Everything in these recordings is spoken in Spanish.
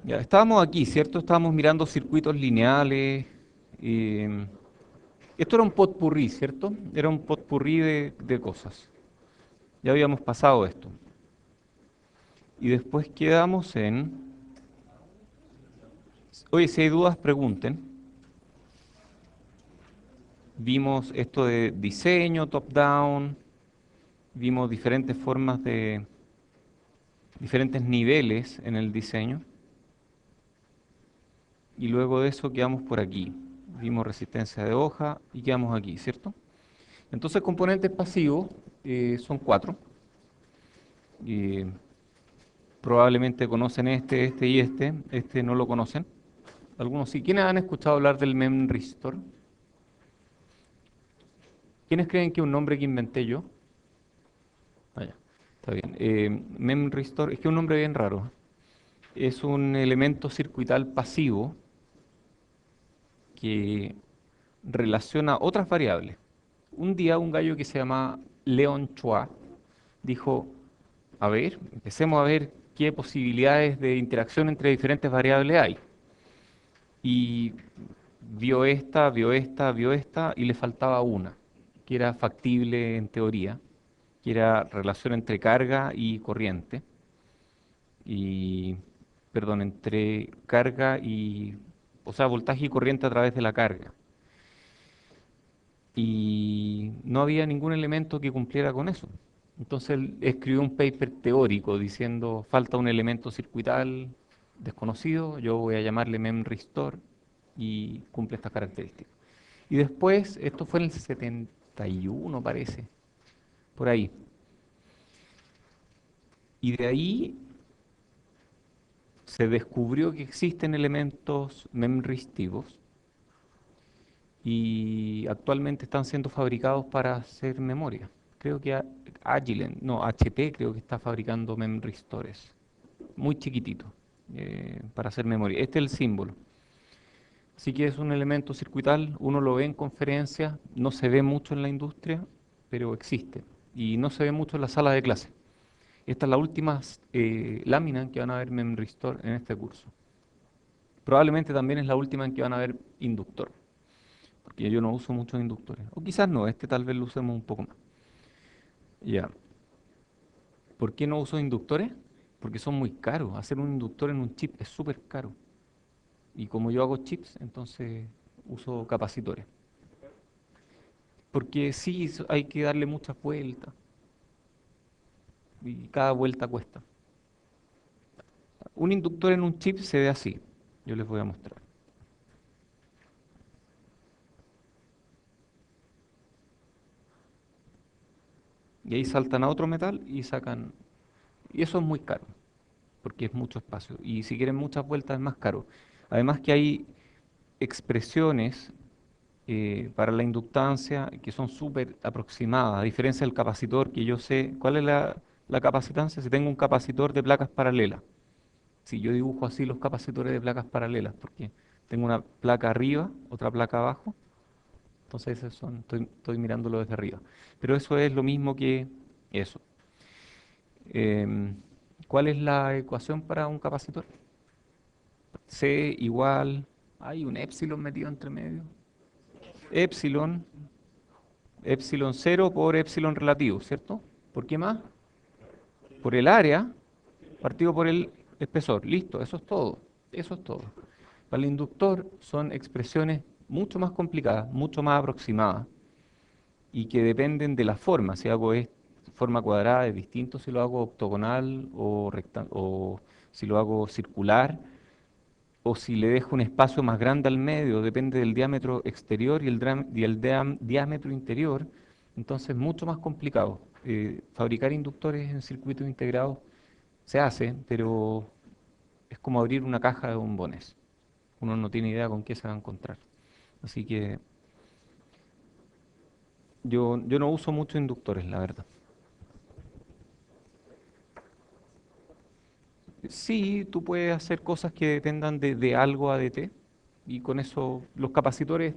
Ya, estábamos aquí, ¿cierto? Estábamos mirando circuitos lineales. eh, Esto era un potpurrí, ¿cierto? Era un potpurrí de cosas. Ya habíamos pasado esto. Y después quedamos en... Oye, si hay dudas, pregunten. Vimos esto de diseño, top-down. Vimos diferentes formas de... diferentes niveles en el diseño. Y luego de eso quedamos por aquí. Vimos resistencia de hoja y quedamos aquí, ¿cierto? Entonces, componentes pasivos son cuatro. Y probablemente conocen este y este. Este no lo conocen. Algunos sí. ¿Quiénes han escuchado hablar del memristor? ¿Quiénes creen que es un nombre que inventé yo? Ah, ya, está bien. Memristor es que es un nombre bien raro. Es un elemento circuital pasivo que relaciona otras variables. Un día un gallo que se llama Leon Chua dijo, a ver, empecemos a ver qué posibilidades de interacción entre diferentes variables hay. Y vio esta, vio esta y le faltaba una, que era factible en teoría, que era relación entre carga y corriente, y, perdón, entre carga y, o sea, voltaje y corriente a través de la carga. Y no había ningún elemento que cumpliera con eso. Entonces él escribió un paper teórico diciendo, falta un elemento circuital desconocido, yo voy a llamarle memristor y cumple estas características. Y después, esto fue en el 71 parece, por ahí. Y de ahí se descubrió que existen elementos memristivos y actualmente están siendo fabricados para hacer memoria. Creo que Agilent, no, HP creo que está fabricando memristores, muy chiquititos, para hacer memoria. Este es el símbolo. Así que es un elemento circuital, uno lo ve en conferencias, no se ve mucho en la industria, pero existe. Y no se ve mucho en la sala de clase. Esta es la última lámina en que van a ver memristor en este curso. Probablemente también es la última en que van a ver inductor, porque yo no uso muchos inductores. O quizás no, este tal vez lo usemos un poco más. Ya. ¿Por qué no uso inductores? Porque son muy caros. Hacer un inductor en un chip es súper caro. Y como yo hago chips, entonces uso capacitores. Porque sí, hay que darle muchas vueltas y cada vuelta cuesta. Un inductor en un chip se ve así. Yo les voy a mostrar. Y ahí saltan a otro metal y sacan... Y eso es muy caro, porque es mucho espacio. Y si quieren muchas vueltas es más caro. Además que hay expresiones para la inductancia que son súper aproximadas, a diferencia del capacitor, que yo sé cuál es la capacitancia. Si tengo un capacitor de placas paralelas, si yo dibujo así los capacitores de placas paralelas, porque tengo una placa arriba, otra placa abajo, entonces esos son, estoy mirándolo desde arriba. Pero eso es lo mismo que eso. Em, ¿Cuál es la ecuación para un capacitor? C igual, hay un épsilon metido entre medio. Épsilon, épsilon cero por épsilon relativo, ¿cierto? ¿Por qué más? Por el área partido por el espesor. Listo, eso es todo. Eso es todo. Para el inductor son expresiones mucho más complicadas, mucho más aproximadas y que dependen de la forma. Si hago forma cuadrada es distinto si lo hago octogonal o, o si lo hago circular o si le dejo un espacio más grande al medio, depende del diámetro exterior y el diámetro interior, entonces es mucho más complicado. Fabricar inductores en circuitos integrados se hace, pero es como abrir una caja de bombones. Uno no tiene idea con qué se va a encontrar. Así que yo no uso muchos inductores, la verdad. Sí, tú puedes hacer cosas que dependan de algo ADT y con eso los capacitores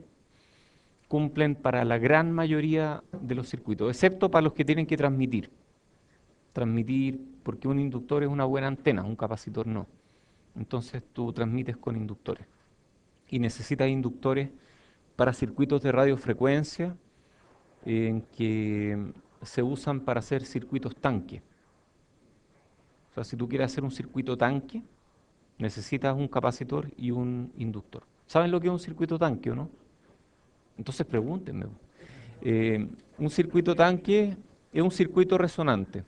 cumplen para la gran mayoría de los circuitos, excepto para los que tienen que transmitir. Transmitir, porque un inductor es una buena antena, un capacitor no. Entonces tú transmites con inductores. Y necesitas inductores para circuitos de radiofrecuencia en que se usan para hacer circuitos tanque. O sea, si tú quieres hacer un circuito tanque, necesitas un capacitor y un inductor. ¿Saben lo que es un circuito tanque o no? Entonces pregúntenme. Un circuito tanque es un circuito resonante.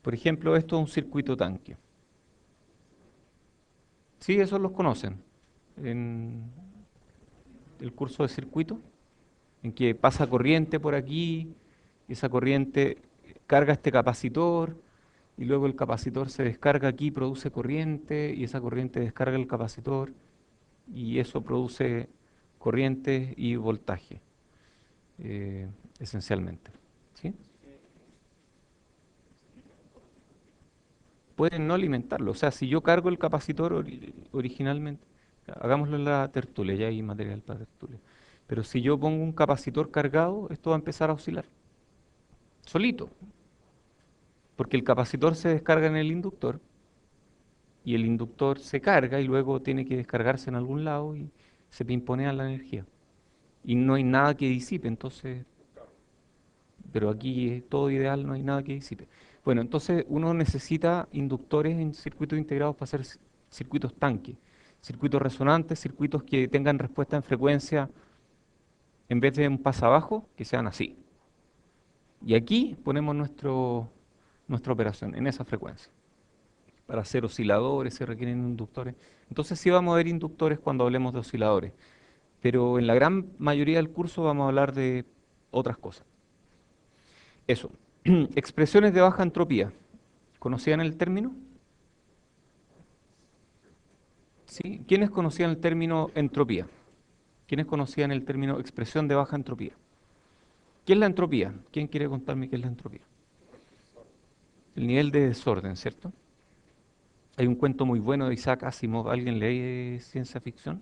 Por ejemplo, esto es un circuito tanque. Sí, esos los conocen en el curso de circuito, en que pasa corriente por aquí, y esa corriente carga este capacitor, y luego el capacitor se descarga aquí, produce corriente, y esa corriente descarga el capacitor, y eso produce corriente y voltaje, eh, esencialmente. ¿Sí? Pueden no alimentarlo. O sea, si yo cargo el capacitor originalmente, hagámoslo en la tertulia, ya hay material para tertulia. Pero si yo pongo un capacitor cargado, esto va a empezar a oscilar, solito, porque el capacitor se descarga en el inductor y el inductor se carga y luego tiene que descargarse en algún lado y se pimponea la energía. Y no hay nada que disipe, entonces, pero aquí es todo ideal, no hay nada que disipe. Bueno, entonces uno necesita inductores en circuitos integrados para hacer circuitos tanque, circuitos resonantes, circuitos que tengan respuesta en frecuencia en vez de un pasabajo, que sean así. Y aquí ponemos nuestra operación en esa frecuencia. Para hacer osciladores se requieren inductores. Entonces sí vamos a ver inductores cuando hablemos de osciladores, pero en la gran mayoría del curso vamos a hablar de otras cosas. Eso. Expresiones de baja entropía. ¿Conocían el término? ¿Sí? ¿Quiénes conocían el término entropía? ¿Quiénes conocían el término expresión de baja entropía? ¿Qué es la entropía? ¿Quién quiere contarme qué es la entropía? El nivel de desorden, ¿cierto? Hay un cuento muy bueno de Isaac Asimov. ¿Alguien lee ciencia ficción?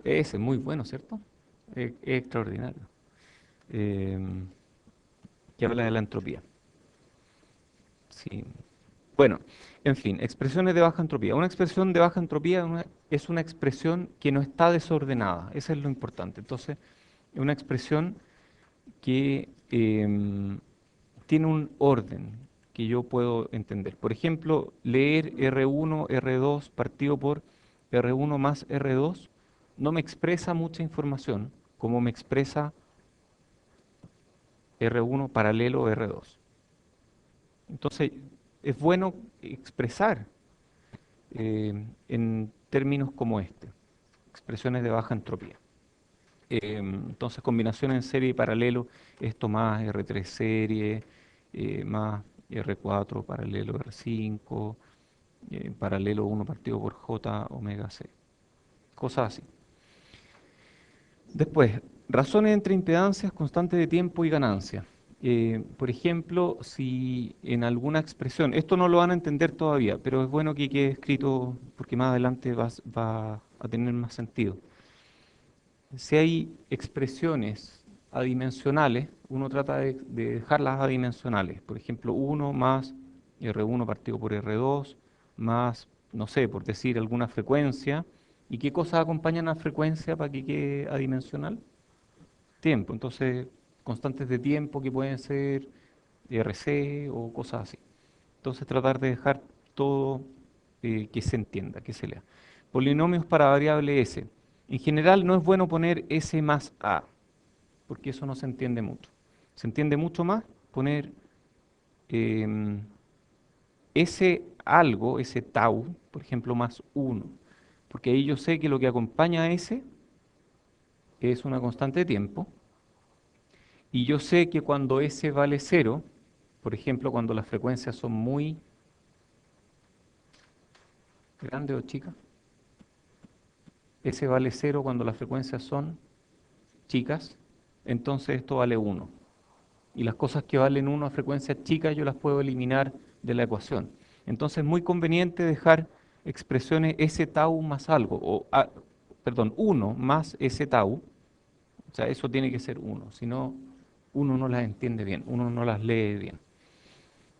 Ese es muy bueno, ¿cierto? Es extraordinario. Em, que habla de la entropía. Sí. Bueno, en fin, expresiones de baja entropía. Una expresión de baja entropía es una expresión que no está desordenada. Eso es lo importante. Entonces, es una expresión que tiene un orden que yo puedo entender. Por ejemplo, leer R1, R2 partido por R1 más R2 no me expresa mucha información como me expresa R1 paralelo R2. Entonces, es bueno expresar en términos como este, expresiones de baja entropía. Entonces, combinación en serie y paralelo, esto más R3 serie, más R4 paralelo R5, paralelo 1 partido por J omega C, cosas así. Después, razones entre impedancias, constantes de tiempo y ganancia. Por ejemplo, si en alguna expresión, esto no lo van a entender todavía, pero es bueno que quede escrito porque más adelante va a tener más sentido. Si hay expresiones adimensionales, uno trata de dejarlas adimensionales. Por ejemplo, 1 más R1 partido por R2 más, no sé, por decir alguna frecuencia. ¿Y qué cosas acompañan a frecuencia para que quede adimensional? Tiempo. Entonces, constantes de tiempo que pueden ser RC o cosas así. Entonces, tratar de dejar todo que se entienda, que se lea. Polinomios para variable S. En general no es bueno poner S más A, porque eso no se entiende mucho. Se entiende mucho más poner em, S algo, S tau, por ejemplo, más uno, porque ahí yo sé que lo que acompaña a S es una constante de tiempo, y yo sé que cuando S vale cero, por ejemplo, cuando las frecuencias son muy grandes o chicas, S vale cero cuando las frecuencias son chicas, entonces esto vale uno. Y las cosas que valen uno a frecuencias chicas yo las puedo eliminar de la ecuación. Entonces es muy conveniente dejar expresiones S tau más algo, perdón, uno más S tau, o sea, eso tiene que ser uno, si no, uno no las entiende bien, uno no las lee bien.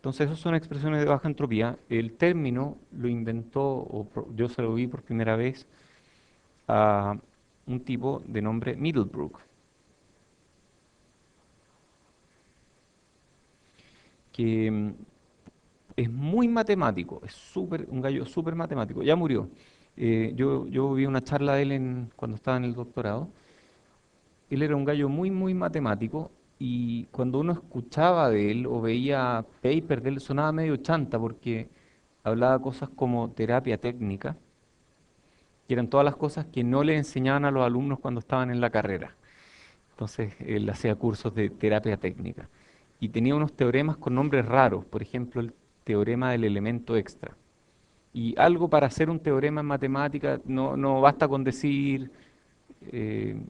Entonces, esas son expresiones de baja entropía. El término lo inventó, yo se lo vi por primera vez a un tipo de nombre Middlebrook, que es muy matemático, es un gallo súper matemático. Ya murió. Yo vi una charla de él cuando estaba en el doctorado. Él era un gallo muy, muy matemático y cuando uno escuchaba de él o veía papers de él sonaba medio chanta porque hablaba cosas como terapia técnica, que eran todas las cosas que no le enseñaban a los alumnos cuando estaban en la carrera. Entonces él hacía cursos de terapia técnica y tenía unos teoremas con nombres raros, por ejemplo el teorema del elemento extra. Y algo para hacer un teorema en matemática no basta con decir eh,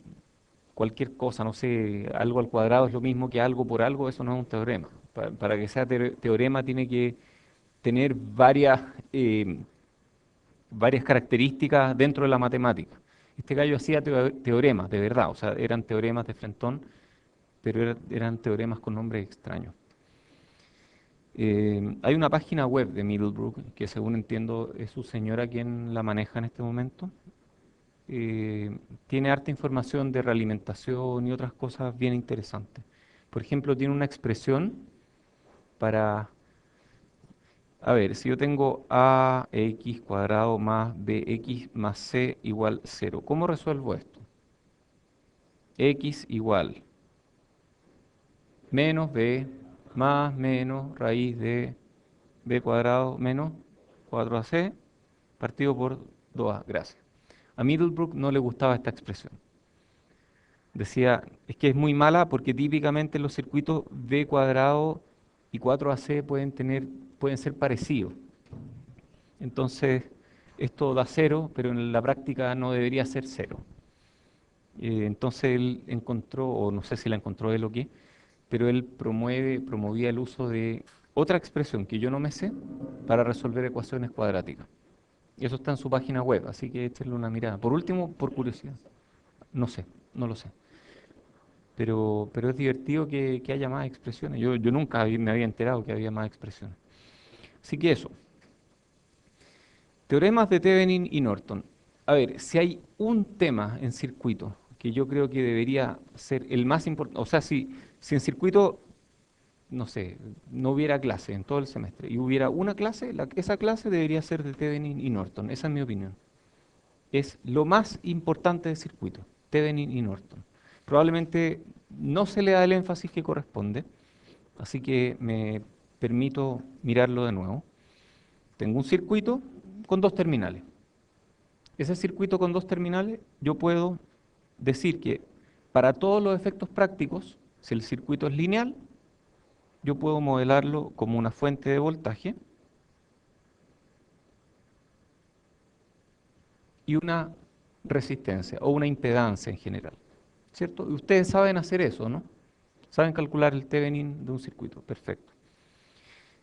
cualquier cosa, no sé, algo al cuadrado es lo mismo que algo por algo, eso no es un teorema. Para que sea teorema tiene que tener varias características dentro de la matemática. Este gallo hacía teoremas, de verdad, o sea, eran teoremas de Frentón, pero eran teoremas con nombres extraños. Hay una página web de Middlebrook, que según entiendo es su señora quien la maneja en este momento. Tiene harta información de realimentación y otras cosas bien interesantes. Por ejemplo, tiene una expresión para, a ver, si yo tengo ax cuadrado más bx más c igual 0, ¿cómo resuelvo esto? X igual menos b más menos raíz de b cuadrado menos 4ac partido por 2a. Gracias. A Middlebrook no le gustaba esta expresión. Decía, es que es muy mala porque típicamente los circuitos b cuadrado y 4ac pueden ser parecidos. Entonces, esto da cero, pero en la práctica no debería ser cero. Entonces él encontró, o no sé si la encontró él o qué, pero él promovía el uso de otra expresión que yo no me sé para resolver ecuaciones cuadráticas. Y eso está en su página web, así que échenle una mirada. Por último, por curiosidad, no sé, no lo sé. Pero es divertido que haya más expresiones. Yo nunca me había enterado que había más expresiones. Así que eso. Teoremas de Thevenin y Norton. A ver, si hay un tema en circuito que yo creo que debería ser el más importante, o sea, si en circuito, no sé, no hubiera clase en todo el semestre y hubiera una clase, esa clase debería ser de Thevenin y Norton. Esa es mi opinión. Es lo más importante de circuito, Thevenin y Norton. Probablemente no se le da el énfasis que corresponde, así que me permito mirarlo de nuevo. Tengo un circuito con dos terminales. Ese circuito con dos terminales, yo puedo decir que para todos los efectos prácticos, si el circuito es lineal, yo puedo modelarlo como una fuente de voltaje y una resistencia o una impedancia en general, ¿cierto? Y ustedes saben hacer eso, ¿no? Saben calcular el Thevenin de un circuito, perfecto.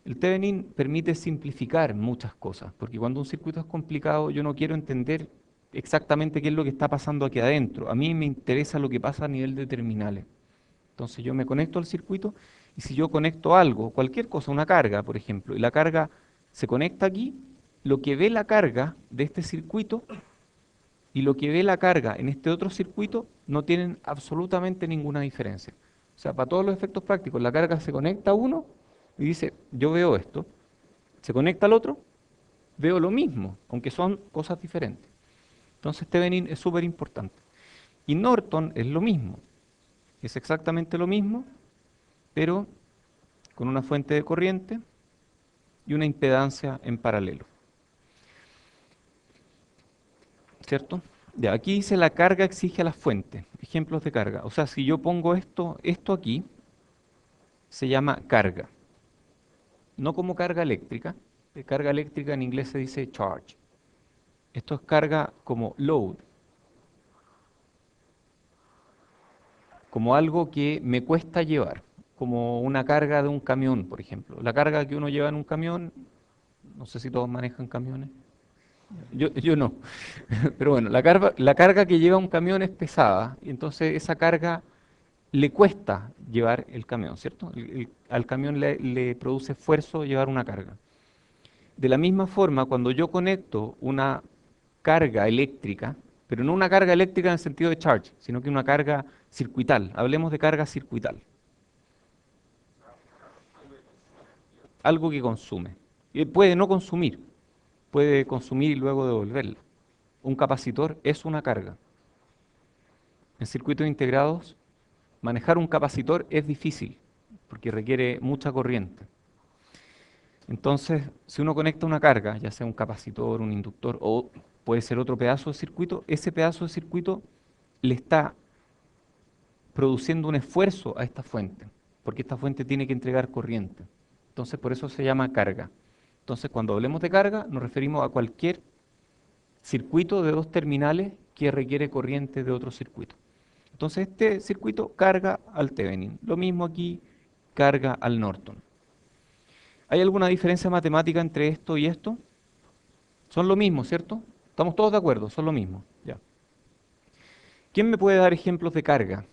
El Thevenin permite simplificar muchas cosas, porque cuando un circuito es complicado, yo no quiero entender exactamente qué es lo que está pasando aquí adentro. A mí me interesa lo que pasa a nivel de terminales. Entonces yo me conecto al circuito y si yo conecto algo, cualquier cosa, una carga, por ejemplo, y la carga se conecta aquí, lo que ve la carga de este circuito y lo que ve la carga en este otro circuito no tienen absolutamente ninguna diferencia. O sea, para todos los efectos prácticos, la carga se conecta a uno y dice, yo veo esto, se conecta al otro, veo lo mismo, aunque son cosas diferentes. Entonces Thevenin es súper importante. Y Norton es lo mismo, es exactamente lo mismo, pero con una fuente de corriente y una impedancia en paralelo, ¿cierto? Ya, aquí dice la carga exige a la fuente, ejemplos de carga. O sea, si yo pongo esto aquí, se llama carga, no como carga eléctrica. Carga eléctrica en inglés se dice charge. Esto es carga como load, como algo que me cuesta llevar, como una carga de un camión, por ejemplo. La carga que uno lleva en un camión, no sé si todos manejan camiones, yo no, pero bueno, la carga que lleva un camión es pesada, y entonces esa carga le cuesta llevar el camión, ¿cierto? Al camión le produce esfuerzo llevar una carga. De la misma forma, cuando yo conecto una carga eléctrica, pero no una carga eléctrica en el sentido de charge, sino que una carga circuital, hablemos de carga circuital, algo que consume. Y puede no consumir, puede consumir y luego devolverla. Un capacitor es una carga. En circuitos integrados, manejar un capacitor es difícil, porque requiere mucha corriente. Entonces, si uno conecta una carga, ya sea un capacitor, un inductor o puede ser otro pedazo de circuito, ese pedazo de circuito le está produciendo un esfuerzo a esta fuente, porque esta fuente tiene que entregar corriente. Entonces, por eso se llama carga. Entonces, cuando hablemos de carga, nos referimos a cualquier circuito de dos terminales que requiere corriente de otro circuito. Entonces, este circuito carga al Thevenin. Lo mismo aquí, carga al Norton. ¿Hay alguna diferencia matemática entre esto y esto? Son lo mismo, ¿cierto? Estamos todos de acuerdo, son lo mismo. Ya. ¿Quién me puede dar ejemplos de carga?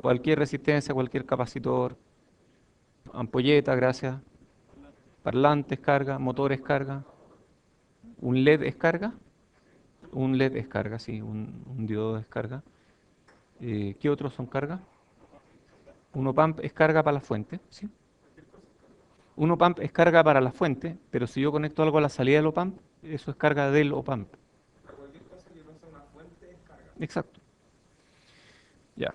Cualquier resistencia, cualquier capacitor, ampolleta, gracias. Parlantes, carga, motores, carga. ¿Un LED es carga? Un LED es carga, sí, un diodo es carga. ¿Qué otros son carga? Un op-amp es carga para la fuente, ¿sí? Un op-amp es carga para la fuente, pero si yo conecto algo a la salida del op-amp, eso es carga del op-amp. Exacto. Ya.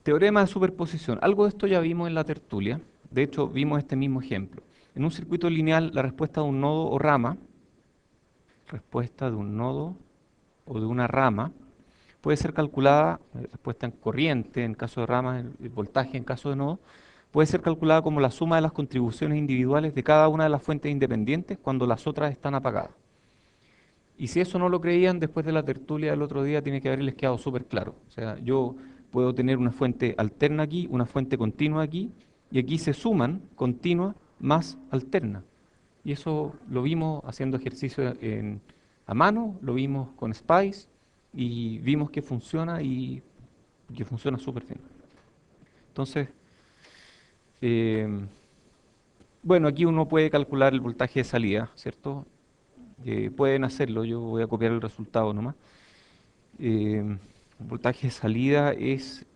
Teorema de superposición. Algo de esto ya vimos en la tertulia. De hecho, vimos este mismo ejemplo. En un circuito lineal, la respuesta de un nodo o rama, respuesta de un nodo o de una rama, puede ser calculada, respuesta en corriente en caso de rama, el voltaje en caso de nodo, puede ser calculada como la suma de las contribuciones individuales de cada una de las fuentes independientes cuando las otras están apagadas. Y si eso no lo creían, después de la tertulia del otro día, tiene que haberles quedado súper claro. O sea, yo puedo tener una fuente alterna aquí, una fuente continua aquí, y aquí se suman continua más alterna. Y eso lo vimos haciendo ejercicio a mano, lo vimos con Spice, y vimos que funciona y que funciona súper bien. Entonces, eh, bueno, aquí uno puede calcular el voltaje de salida, ¿cierto? Pueden hacerlo, yo voy a copiar el resultado nomás. El voltaje de salida es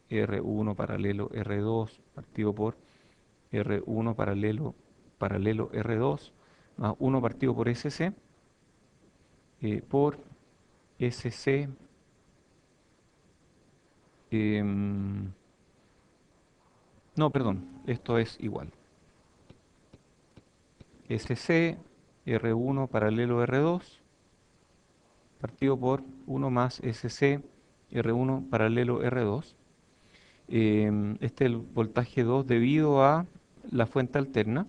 R1 paralelo R2 partido por R1 paralelo R2 más 1 partido por SC por SC. em, no, perdón, esto es igual. SC R1 paralelo R2 partido por 1 más SC R1 paralelo R2. Este es el voltaje 2 debido a la fuente alterna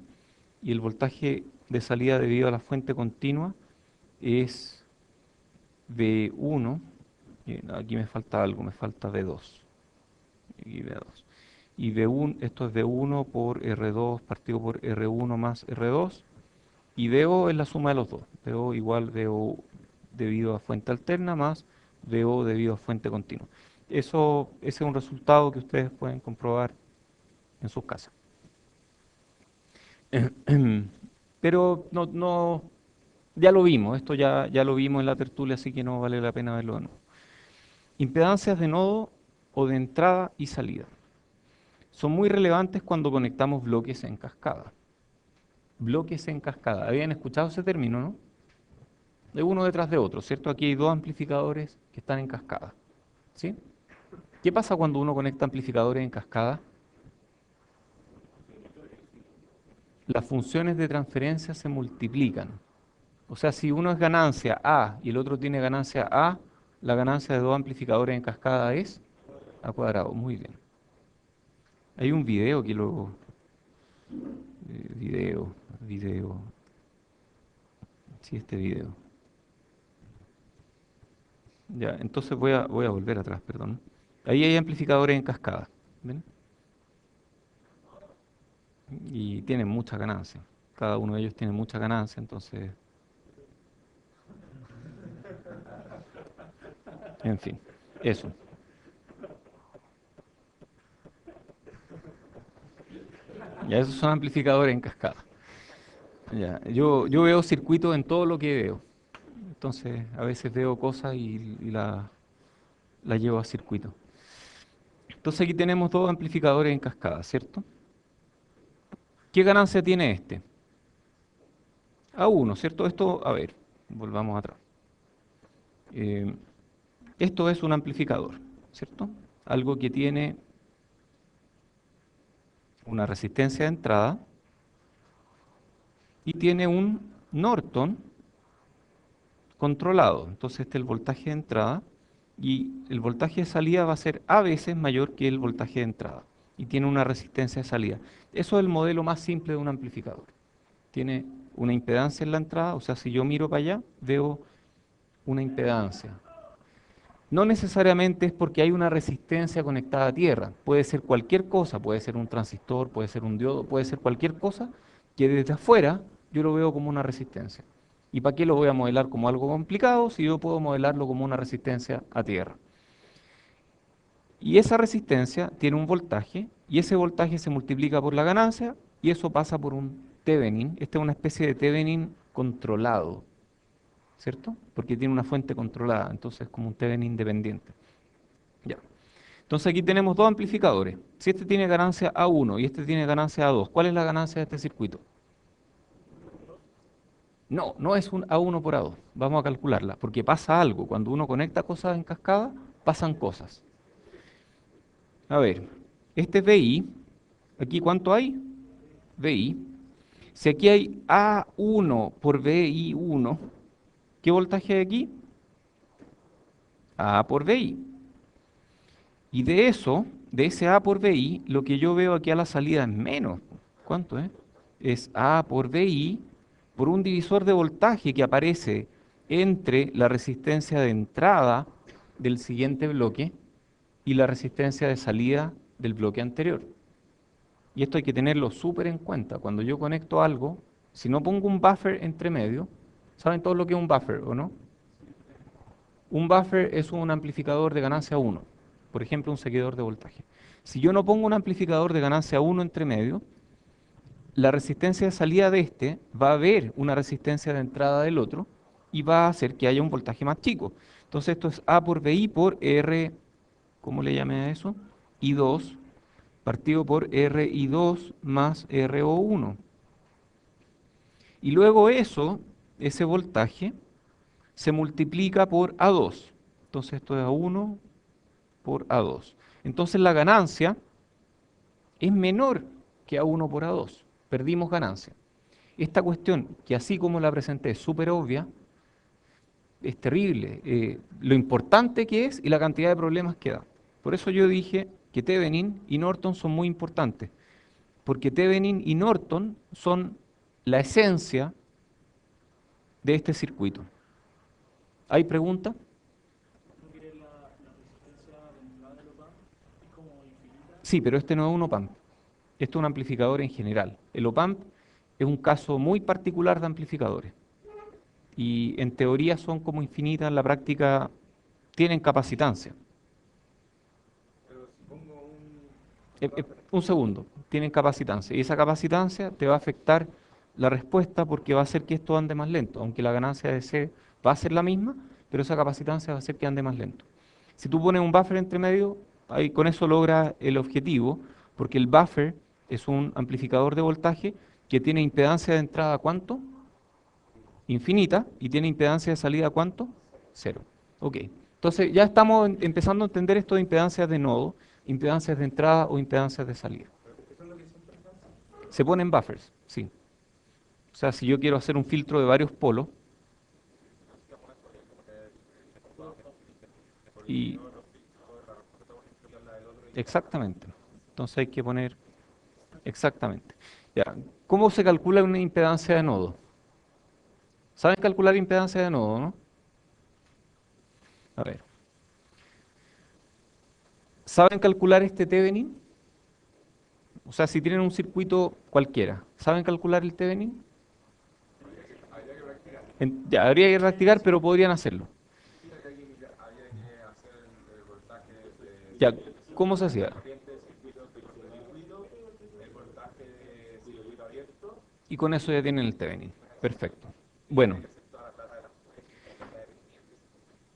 y el voltaje de salida debido a la fuente continua es V1. Aquí me falta algo, me falta V2. Y V2. Y V1, esto es V1 por R2 partido por R1 más R2. Y VO es la suma de los dos. VO igual VO debido a fuente alterna más VO debido a fuente continua. Ese es un resultado que ustedes pueden comprobar en sus casas. Pero ya lo vimos, esto ya lo vimos en la tertulia, así que no vale la pena verlo de nuevo. Impedancias de nodo o de entrada y salida. Son muy relevantes cuando conectamos bloques en cascada. Bloques en cascada. ¿Habían escuchado ese término, no? De uno detrás de otro, ¿cierto? Aquí hay dos amplificadores que están en cascada, ¿sí? ¿Qué pasa cuando uno conecta amplificadores en cascada? Las funciones de transferencia se multiplican. O sea, si uno es ganancia A y el otro tiene ganancia A, la ganancia de dos amplificadores en cascada es A cuadrado. Muy bien. Hay un video que lo... video. Sí, este video. Ya, entonces voy a volver atrás, perdón. Ahí hay amplificadores en cascada. ¿Ven? Y tienen mucha ganancia. Cada uno de ellos tiene mucha ganancia, entonces, en fin, eso. Ya, esos son amplificadores en cascada. Ya, yo veo circuitos en todo lo que veo. Entonces, a veces veo cosas y la llevo a circuito. Entonces, aquí tenemos dos amplificadores en cascada, ¿cierto? ¿Qué ganancia tiene este? A uno, ¿cierto? Esto, a ver, volvamos atrás. Eh, Esto es un amplificador, ¿cierto? Algo que tiene una resistencia de entrada y tiene un Norton controlado. Entonces este es el voltaje de entrada y el voltaje de salida va a ser a veces mayor que el voltaje de entrada y tiene una resistencia de salida. Eso es el modelo más simple de un amplificador. Tiene una impedancia en la entrada, o sea, si yo miro para allá, veo una impedancia. No necesariamente es porque hay una resistencia conectada a tierra. Puede ser cualquier cosa, puede ser un transistor, puede ser un diodo, puede ser cualquier cosa que desde afuera yo lo veo como una resistencia. ¿Y para qué lo voy a modelar como algo complicado si yo puedo modelarlo como una resistencia a tierra? Y esa resistencia tiene un voltaje y ese voltaje se multiplica por la ganancia y eso pasa por un Thevenin. Esta es una especie de Thevenin controlado, ¿cierto? Porque tiene una fuente controlada, entonces es como un Thevenin independiente. Ya. Entonces aquí tenemos dos amplificadores. Si este tiene ganancia A1 y este tiene ganancia A2, ¿cuál es la ganancia de este circuito? No, no es un A1 por A2. Vamos a calcularla, porque pasa algo. Cuando uno conecta cosas en cascada, pasan cosas. A ver, este es VI. ¿Aquí cuánto hay? VI. Si aquí hay A1 por VI1, ¿qué voltaje hay aquí? A por VI. Y de eso, de ese A por VI, lo que yo veo aquí a la salida es menos. ¿Cuánto es? Es A por VI por un divisor de voltaje que aparece entre la resistencia de entrada del siguiente bloque y la resistencia de salida del bloque anterior. Y esto hay que tenerlo súper en cuenta. Cuando yo conecto algo, si no pongo un buffer entre medio, ¿saben todo lo que es un buffer o no? Un buffer es un amplificador de ganancia 1, por ejemplo, un seguidor de voltaje. Si yo no pongo un amplificador de ganancia 1 entre medio, la resistencia de salida de este va a ver una resistencia de entrada del otro y va a hacer que haya un voltaje más chico. Entonces esto es A por VI por R, ¿cómo le llamé a eso? I2 partido por RI2 más RO1. Y luego eso, ese voltaje, se multiplica por A2. Entonces esto es A1 por A2. Entonces la ganancia es menor que A1 por A2. Perdimos ganancia. Esta cuestión, que así como la presenté es súper obvia, es terrible. Lo importante que es y la cantidad de problemas que da. Por eso yo dije que Thevenin y Norton son muy importantes, porque Thevenin y Norton son la esencia de este circuito. ¿Hay preguntas? Sí, pero este no es un op-amp. Esto es un amplificador en general. El op-amp es un caso muy particular de amplificadores. Y en teoría son como infinitas, en la práctica tienen capacitancia. Un segundo, tienen capacitancia. Y esa capacitancia te va a afectar la respuesta porque va a hacer que esto ande más lento. Aunque la ganancia de C va a ser la misma, pero esa capacitancia va a hacer que ande más lento. Si tú pones un buffer entre medio, ahí con eso logra el objetivo, porque el buffer es un amplificador de voltaje que tiene impedancia de entrada ¿cuánto? Infinita y tiene impedancia de salida ¿cuánto? Cero. Ok. Entonces ya estamos empezando a entender esto de impedancias de nodo, impedancias de entrada o impedancias de salida. Se ponen buffers, sí. O sea, si yo quiero hacer un filtro de varios polos y exactamente. Entonces hay que poner exactamente. Ya. ¿Cómo se calcula una impedancia de nodo? ¿Saben calcular impedancia de nodo, no? A ver. ¿Saben calcular este Thevenin? O sea, si tienen un circuito cualquiera, ¿saben calcular el Thevenin? Ya, habría que practicar, pero podrían hacerlo. Ya, ¿cómo se hacía? Y con eso ya tienen el Thevenin. Perfecto. Bueno,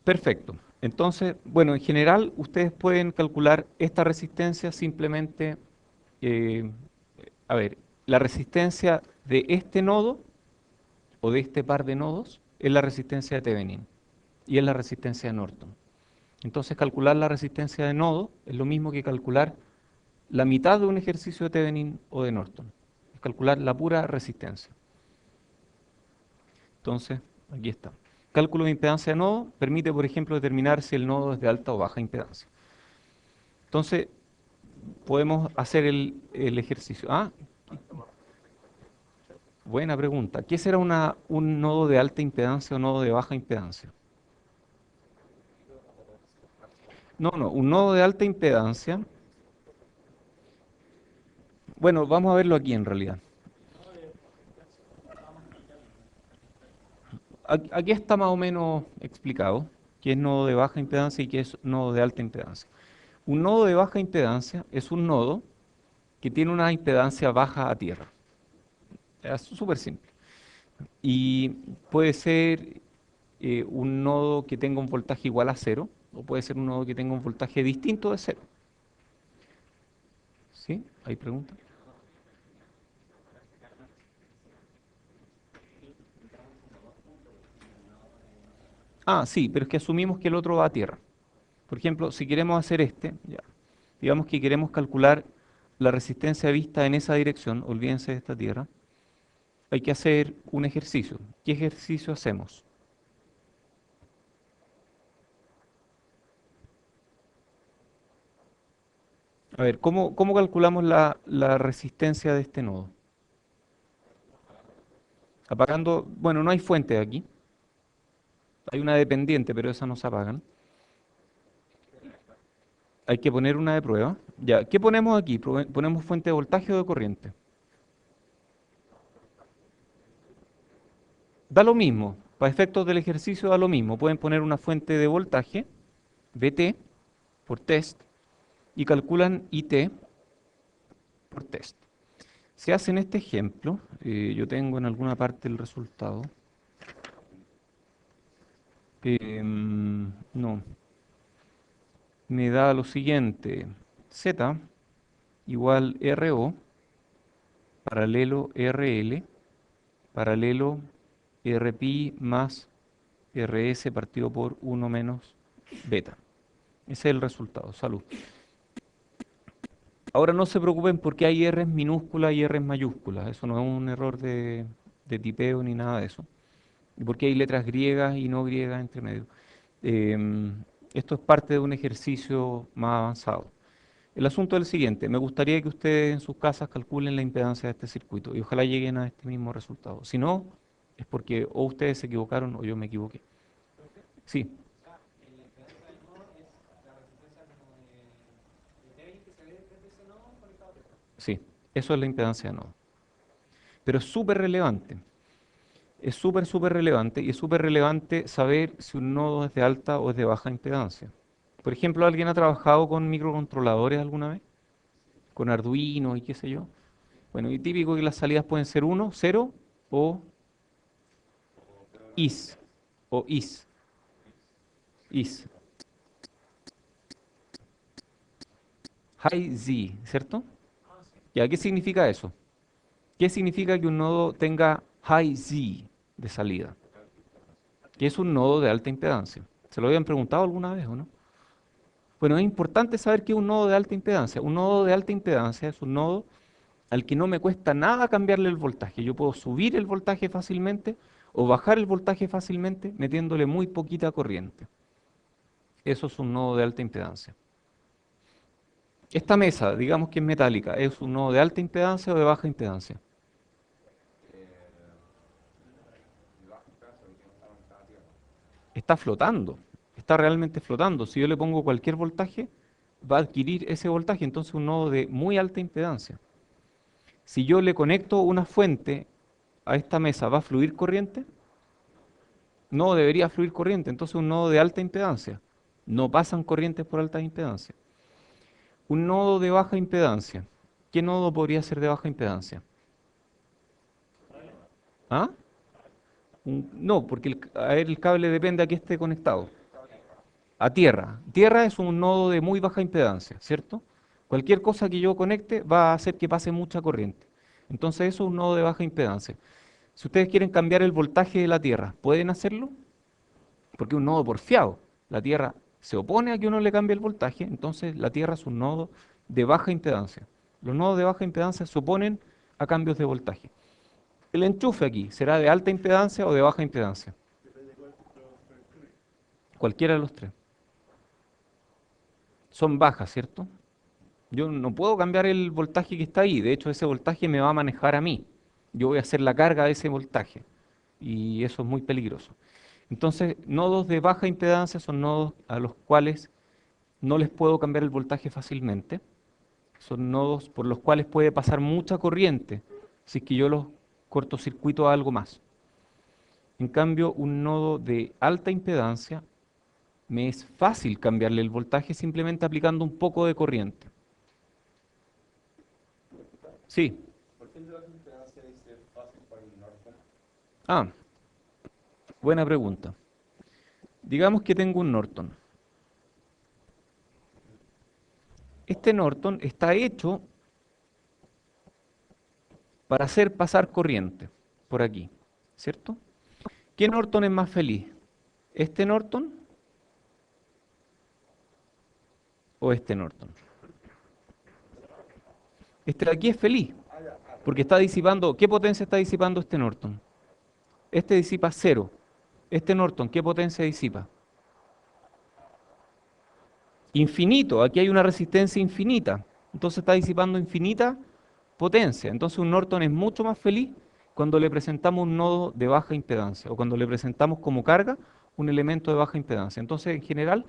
perfecto. Entonces, bueno, en general ustedes pueden calcular esta resistencia simplemente, eh, a ver, la resistencia de este nodo o de este par de nodos es la resistencia de Thevenin y es la resistencia de Norton. Entonces, calcular la resistencia de nodo es lo mismo que calcular la mitad de un ejercicio de Thevenin o de Norton. Es calcular la pura resistencia. Entonces, aquí está. Cálculo de impedancia de nodo permite, por ejemplo, determinar si el nodo es de alta o baja impedancia. Entonces, podemos hacer el ejercicio. Ah, buena pregunta. ¿Qué será un nodo de alta impedancia o nodo de baja impedancia? No, no, un nodo de alta impedancia. Bueno, vamos a verlo aquí en realidad. Aquí está más o menos explicado qué es nodo de baja impedancia y qué es nodo de alta impedancia. Un nodo de baja impedancia es un nodo que tiene una impedancia baja a tierra. Es súper simple. Y puede ser un nodo que tenga un voltaje igual a cero, o puede ser un nodo que tenga un voltaje distinto de cero. ¿Sí? ¿Hay preguntas? Ah, sí, pero es que asumimos que el otro va a tierra. Por ejemplo, si queremos hacer este, ya, digamos que queremos calcular la resistencia vista en esa dirección, olvídense de esta tierra, hay que hacer un ejercicio. ¿Qué ejercicio hacemos? A ver, ¿cómo calculamos la resistencia de este nodo? Apagando, bueno, no hay fuente aquí, hay una dependiente, pero esa no se apagan. Hay que poner una de prueba. Ya, ¿qué ponemos aquí? ¿Ponemos fuente de voltaje o de corriente? Da lo mismo, para efectos del ejercicio da lo mismo. Pueden poner una fuente de voltaje, VT, por test, y calculan IT por test. Si hacen este ejemplo, yo tengo en alguna parte el resultado. No, me da lo siguiente, Z igual RO, paralelo RL, paralelo RPi más RS partido por uno menos beta. Ese es el resultado. Salud. Ahora no se preocupen porque hay R's minúsculas y R's mayúsculas. Eso no es un error de tipeo ni nada de eso. Y porque hay letras griegas y no griegas entre medio. Esto es parte de un ejercicio más avanzado. El asunto es el siguiente. Me gustaría que ustedes en sus casas calculen la impedancia de este circuito y ojalá lleguen a este mismo resultado. Si no, es porque o ustedes se equivocaron o yo me equivoqué. Sí, sí, eso es la impedancia de nodo. Pero es súper relevante. Es súper relevante y es súper relevante saber si un nodo es de alta o es de baja impedancia. Por ejemplo, ¿alguien ha trabajado con microcontroladores alguna vez? Con Arduino y qué sé yo. Bueno, y típico que las salidas pueden ser uno, 0 o IS. O IS. IS. High Z, ¿cierto? ¿Ya qué significa eso? ¿Qué significa que un nodo tenga High Z de salida? Que es un nodo de alta impedancia. ¿Se lo habían preguntado alguna vez o no? Bueno, es importante saber qué es un nodo de alta impedancia. Un nodo de alta impedancia es un nodo al que no me cuesta nada cambiarle el voltaje. Yo puedo subir el voltaje fácilmente o bajar el voltaje fácilmente metiéndole muy poquita corriente. Eso es un nodo de alta impedancia. Esta mesa, digamos que es metálica, ¿es un nodo de alta impedancia o de baja impedancia? Está flotando, está realmente flotando. Si yo le pongo cualquier voltaje, va a adquirir ese voltaje, entonces un nodo de muy alta impedancia. Si yo le conecto una fuente a esta mesa, ¿va a fluir corriente? No debería fluir corriente, entonces un nodo de alta impedancia. No pasan corrientes por alta impedancia. Un nodo de baja impedancia. ¿Qué nodo podría ser de baja impedancia? ¿Ah? No, porque a ver, el cable depende a qué esté conectado. A tierra. Tierra es un nodo de muy baja impedancia, ¿cierto? Cualquier cosa que yo conecte va a hacer que pase mucha corriente. Entonces eso es un nodo de baja impedancia. Si ustedes quieren cambiar el voltaje de la tierra, ¿pueden hacerlo? Porque es un nodo porfiado. La tierra se opone a que uno le cambie el voltaje, entonces la tierra es un nodo de baja impedancia. Los nodos de baja impedancia se oponen a cambios de voltaje. El enchufe aquí, ¿será de alta impedancia o de baja impedancia? Cualquiera de los tres. Son bajas, ¿cierto? Yo no puedo cambiar el voltaje que está ahí. De hecho, ese voltaje me va a manejar a mí. Yo voy a hacer la carga de ese voltaje. Y eso es muy peligroso. Entonces, nodos de baja impedancia son nodos a los cuales no les puedo cambiar el voltaje fácilmente. Son nodos por los cuales puede pasar mucha corriente si es que yo los cortocircuito a algo más. En cambio, un nodo de alta impedancia me es fácil cambiarle el voltaje simplemente aplicando un poco de corriente. Sí. ¿Por qué el de baja impedancia dice fácil para el Norton? Ah, buena pregunta. Digamos que tengo un Norton. Este Norton está hecho para hacer pasar corriente por aquí, ¿cierto? ¿Qué Norton es más feliz? ¿Este Norton o este Norton? Este de aquí es feliz, porque está disipando, ¿qué potencia está disipando este Norton? Este disipa cero. Este Norton, ¿qué potencia disipa? Infinito, aquí hay una resistencia infinita. Entonces está disipando infinita potencia. Entonces un Norton es mucho más feliz cuando le presentamos un nodo de baja impedancia o cuando le presentamos como carga un elemento de baja impedancia. Entonces, en general,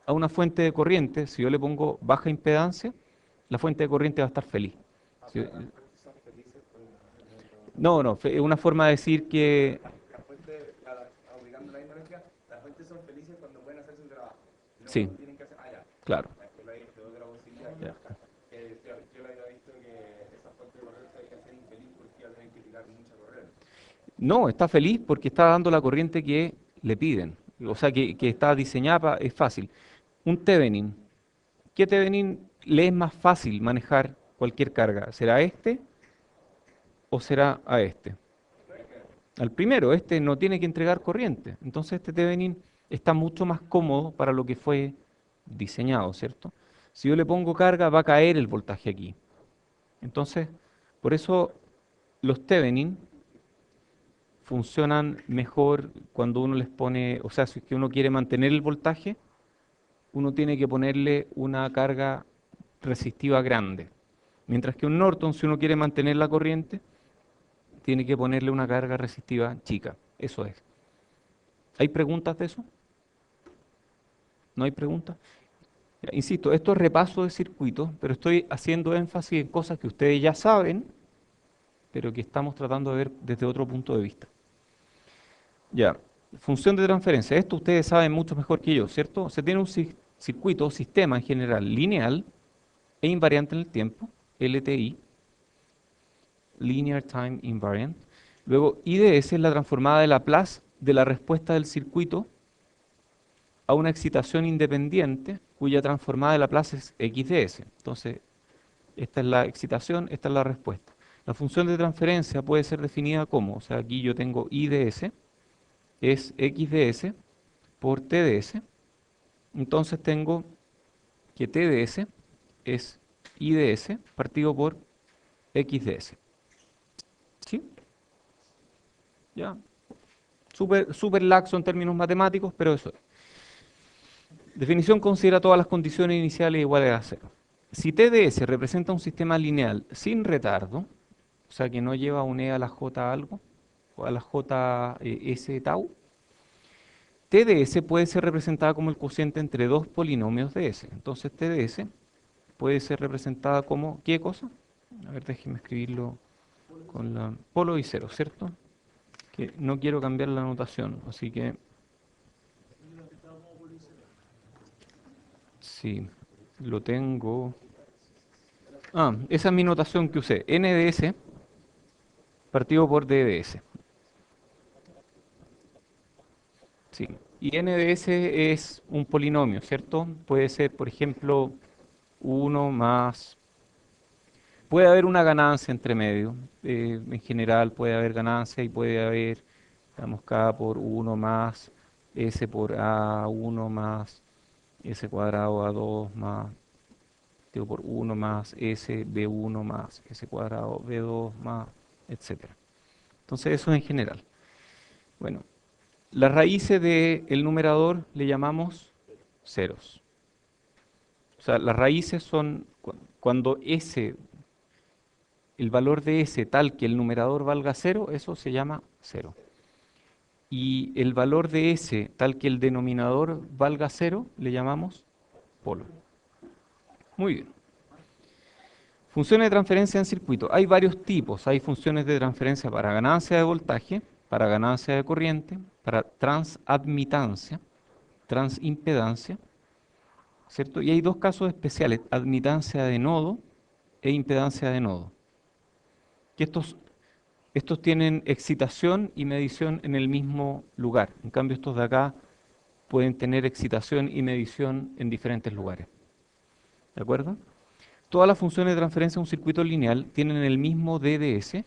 a una fuente de corriente, si yo le pongo baja impedancia, la fuente de corriente va a estar feliz. O Si- sea, las fuentes son felices con el elemento. No, no, es una forma de decir que, Las fuentes, aplicando la misma lógica, las fuentes son felices cuando pueden hacer su trabajo. No sí, cuando tienen que hacer. Ah, ya. claro. Yo lo había visto de otra posibilidad. Ya. Yo lo había visto que esa fuente de corriente había que ser infeliz porque iba a tener que tirar mucha corriente. No, está feliz porque está dando la corriente que le piden. O sea, que está diseñada, es fácil. Un Thevenin. ¿Qué Thevenin le es más fácil manejar cualquier carga? ¿Será este o será a este? Al primero, este no tiene que entregar corriente. Entonces este Thevenin está mucho más cómodo para lo que fue diseñado, ¿cierto? Si yo le pongo carga, va a caer el voltaje aquí. Entonces, por eso los Thevenin funcionan mejor cuando uno les pone, o sea, si es que uno quiere mantener el voltaje, uno tiene que ponerle una carga resistiva grande. Mientras que un Norton, si uno quiere mantener la corriente, tiene que ponerle una carga resistiva chica. Eso es. ¿Hay preguntas de eso? ¿No hay preguntas? Ya, insisto, esto es repaso de circuitos, pero estoy haciendo énfasis en cosas que ustedes ya saben, pero que estamos tratando de ver desde otro punto de vista. Ya, función de transferencia. Esto ustedes saben mucho mejor que yo, ¿cierto? Se tiene un circuito o sistema en general lineal e invariante en el tiempo, LTI, Linear Time Invariant. Luego, IDS es la transformada de Laplace de la respuesta del circuito a una excitación independiente cuya transformada de Laplace es XDS. Entonces, esta es la excitación, esta es la respuesta. La función de transferencia puede ser definida como, o sea, aquí yo tengo IDS, es XDS por TDS. Entonces tengo que TDS es IDS partido por XDS. ¿Sí? Ya. Súper laxo en términos matemáticos, pero eso es. Definición considera todas las condiciones iniciales iguales a cero. Si TDS representa un sistema lineal sin retardo, o sea que no lleva un E a la J algo, o a la J S tau, TDS puede ser representada como el cociente entre dos polinomios de S. Entonces TDS puede ser representada como, ¿qué cosa? A ver, déjeme escribirlo con la polo y cero, ¿cierto? Que no quiero cambiar la notación, así que sí, lo tengo. Ah, esa es mi notación que usé. NDS partido por DDS. Sí. Y n de s es un polinomio, ¿cierto? Puede ser, por ejemplo, uno más. Puede haber una ganancia entre medio. En general puede haber ganancia y puede haber, digamos, k por uno más s por a uno más s cuadrado a 2 más, digo, por uno más s b1 más s cuadrado b2 más, etcétera. Entonces eso en general. Bueno, las raíces del numerador le llamamos ceros. O sea, las raíces son cuando s, el valor de s tal que el numerador valga cero, eso se llama cero. Y el valor de s tal que el denominador valga cero, le llamamos polo. Muy bien. Funciones de transferencia en circuito. Hay varios tipos. Hay funciones de transferencia para ganancia de voltaje, para ganancia de corriente, para transadmitancia, transimpedancia, ¿cierto? Y hay dos casos especiales, admitancia de nodo e impedancia de nodo. Que estos tienen excitación y medición en el mismo lugar. En cambio, estos de acá pueden tener excitación y medición en diferentes lugares. ¿De acuerdo? Todas las funciones de transferencia de un circuito lineal tienen el mismo DDS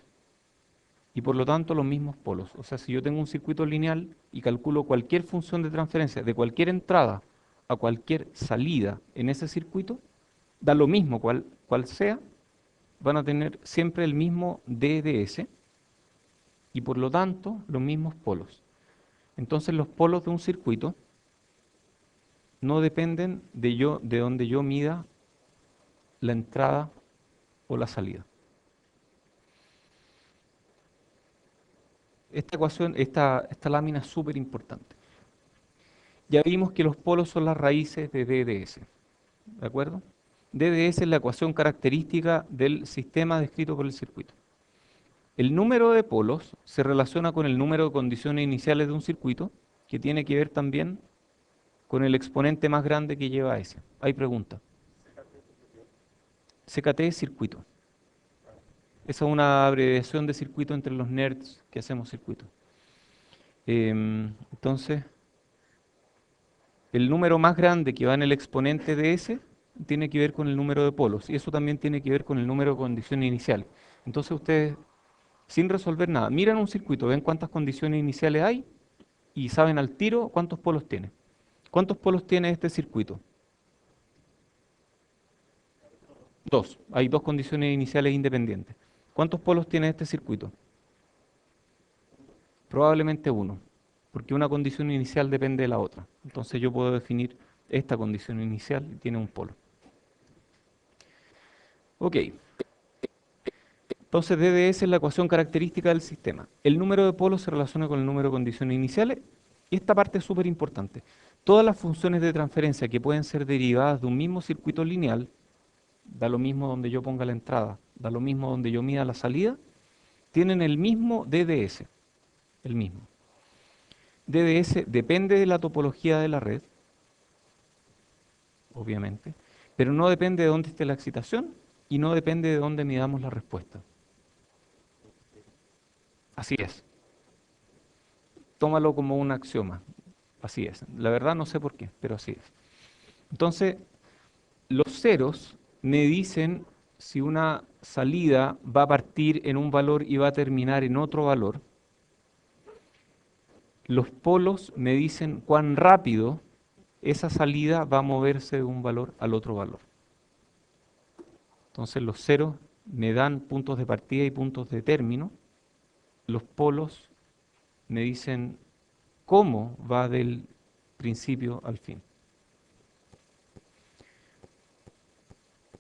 y por lo tanto los mismos polos. O sea, si yo tengo un circuito lineal y calculo cualquier función de transferencia de cualquier entrada a cualquier salida en ese circuito, da lo mismo cual sea, van a tener siempre el mismo DDS y por lo tanto los mismos polos. Entonces los polos de un circuito no dependen de donde yo mida la entrada o la salida. Esta ecuación, esta lámina es súper importante. Ya vimos que los polos son las raíces de DDS, ¿de acuerdo? DDS es la ecuación característica del sistema descrito por el circuito. El número de polos se relaciona con el número de condiciones iniciales de un circuito, que tiene que ver también con el exponente más grande que lleva a S. Hay pregunta. CKT es circuito. Esa es una abreviación de circuito entre los nerds que hacemos circuito. Entonces, el número más grande que va en el exponente de S tiene que ver con el número de polos y eso también tiene que ver con el número de condiciones iniciales. Entonces ustedes, sin resolver nada, miran un circuito, ven cuántas condiciones iniciales hay y saben al tiro cuántos polos tiene. ¿Cuántos polos tiene este circuito? Dos. Hay dos condiciones iniciales independientes. ¿Cuántos polos tiene este circuito? Probablemente uno, porque una condición inicial depende de la otra. Entonces yo puedo definir esta condición inicial y tiene un polo. Ok, entonces DDS es la ecuación característica del sistema. El número de polos se relaciona con el número de condiciones iniciales y esta parte es súper importante. Todas las funciones de transferencia que pueden ser derivadas de un mismo circuito lineal, da lo mismo donde yo ponga la entrada, da lo mismo donde yo mida la salida, tienen el mismo DDS, el mismo. DDS depende de la topología de la red, obviamente, pero no depende de dónde esté la excitación y no depende de dónde midamos la respuesta. Así es. Tómalo como un axioma. Así es. La verdad no sé por qué, pero así es. Entonces, los ceros me dicen si una salida va a partir en un valor y va a terminar en otro valor. Los polos me dicen cuán rápido esa salida va a moverse de un valor al otro valor. Entonces los ceros me dan puntos de partida y puntos de término. Los polos me dicen cómo va del principio al fin.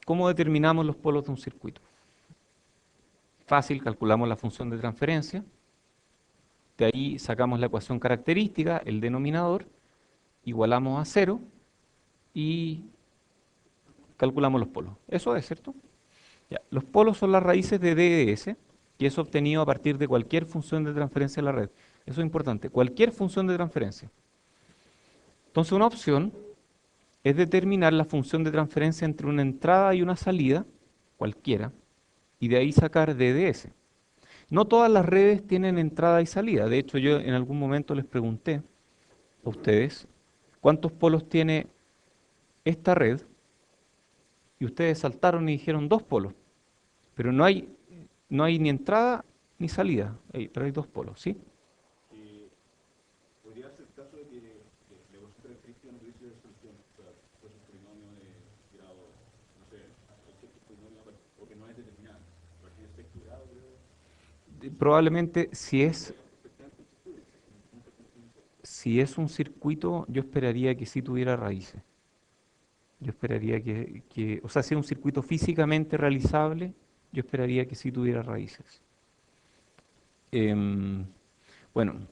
¿Cómo determinamos los polos de un circuito? Fácil, calculamos la función de transferencia. De ahí sacamos la ecuación característica, el denominador, igualamos a cero y calculamos los polos. Eso es, ¿cierto? Ya, los polos son las raíces de DDS, que es obtenido a partir de cualquier función de transferencia en la red. Eso es importante, cualquier función de transferencia. Entonces una opción es determinar la función de transferencia entre una entrada y una salida, cualquiera, y de ahí sacar DDS. No todas las redes tienen entrada y salida. De hecho, yo en algún momento les pregunté a ustedes cuántos polos tiene esta red y ustedes saltaron y dijeron 2 polos, pero no hay ni entrada ni salida, pero hay 2 polos, ¿sí? Y podría ser el caso de que le vosotros restricción de solución, o sea, pues un polinomio de grado, no sé, cierto polinomio porque no es determinado, porque es texturado, creo. Probablemente si es un circuito, yo esperaría que sí tuviera raíces. Yo esperaría o sea, si es un circuito físicamente realizable, yo esperaría que sí tuviera raíces. Em, bueno,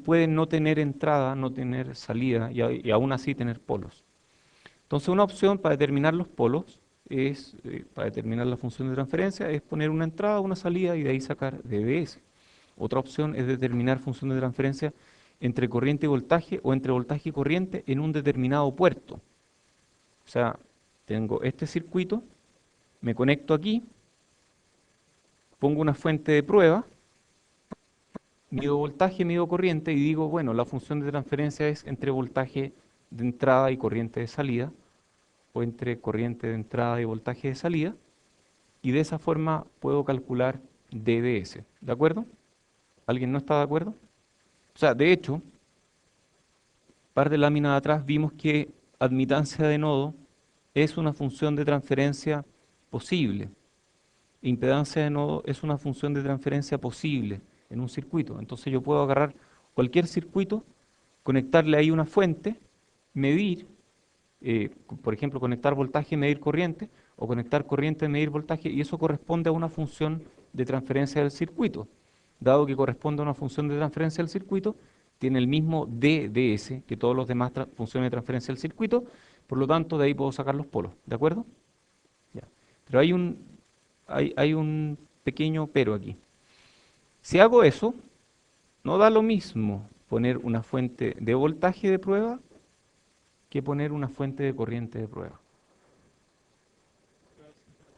puede no tener entrada, no tener salida y aún así tener polos. Entonces, una opción para determinar los polos para determinar la función de transferencia, es poner una entrada, una salida y de ahí sacar dBs. Otra opción es determinar función de transferencia entre corriente y voltaje o entre voltaje y corriente en un determinado puerto. O sea, tengo este circuito, me conecto aquí, pongo una fuente de prueba, mido voltaje, mido corriente y digo, bueno, la función de transferencia es entre voltaje de entrada y corriente de salida, o entre corriente de entrada y voltaje de salida, y de esa forma puedo calcular dBs. ¿De acuerdo? ¿Alguien no está de acuerdo? O sea, de hecho, par de láminas atrás vimos que admitancia de nodo es una función de transferencia posible. Impedancia de nodo es una función de transferencia posible en un circuito. Entonces yo puedo agarrar cualquier circuito, conectarle ahí una fuente, medir, por ejemplo, conectar voltaje y medir corriente, o conectar corriente y medir voltaje, y eso corresponde a una función de transferencia del circuito. Dado que corresponde a una función de transferencia del circuito, tiene el mismo dds que todos los demás funciones de transferencia del circuito, por lo tanto de ahí puedo sacar los polos, ¿de acuerdo? Ya. Pero hay un pequeño pero aquí. Si hago eso, no da lo mismo poner una fuente de voltaje de prueba que poner una fuente de corriente de prueba.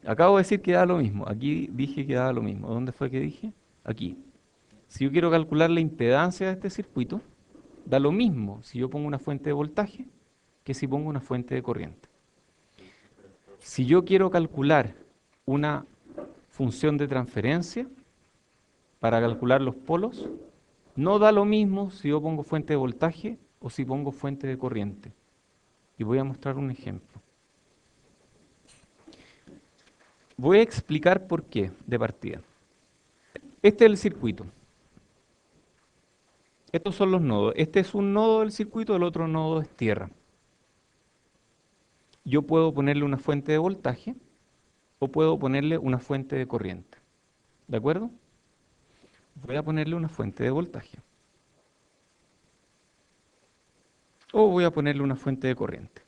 Acabo de decir que da lo mismo. Aquí dije que da lo mismo. ¿Dónde fue que dije? Aquí. Si yo quiero calcular la impedancia de este circuito, da lo mismo si yo pongo una fuente de voltaje que si pongo una fuente de corriente. Si yo quiero calcular una función de transferencia para calcular los polos, no da lo mismo si yo pongo fuente de voltaje o si pongo fuente de corriente. Y voy a mostrar un ejemplo. Voy a explicar por qué de partida. Este es el circuito. Estos son los nodos. Este es un nodo del circuito, el otro nodo es tierra. Yo puedo ponerle una fuente de voltaje o puedo ponerle una fuente de corriente. ¿De acuerdo? Voy a ponerle una fuente de voltaje. O voy a ponerle una fuente de corriente.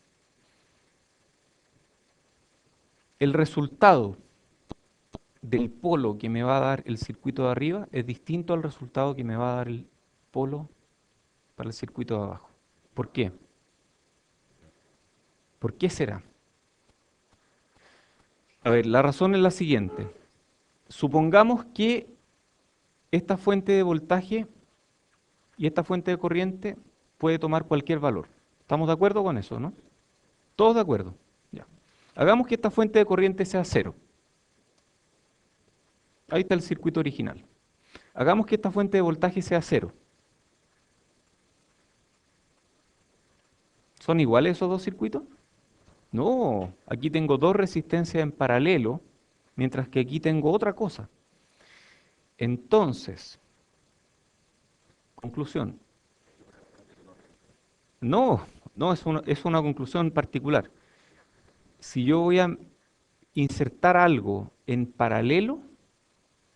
El resultado del polo que me va a dar el circuito de arriba es distinto al resultado que me va a dar el polo para el circuito de abajo. ¿Por qué? ¿Por qué será? A ver, la razón es la siguiente. Supongamos que esta fuente de voltaje y esta fuente de corriente puede tomar cualquier valor. ¿Estamos de acuerdo con eso, no? ¿Todos de acuerdo? Ya. Hagamos que esta fuente de corriente sea 0. Ahí está el circuito original. Hagamos que esta fuente de voltaje sea 0. ¿Son iguales esos dos circuitos? No, aquí tengo dos resistencias en paralelo, mientras que aquí tengo otra cosa. Entonces, conclusión. No, no es una conclusión particular. Si yo voy a insertar algo en paralelo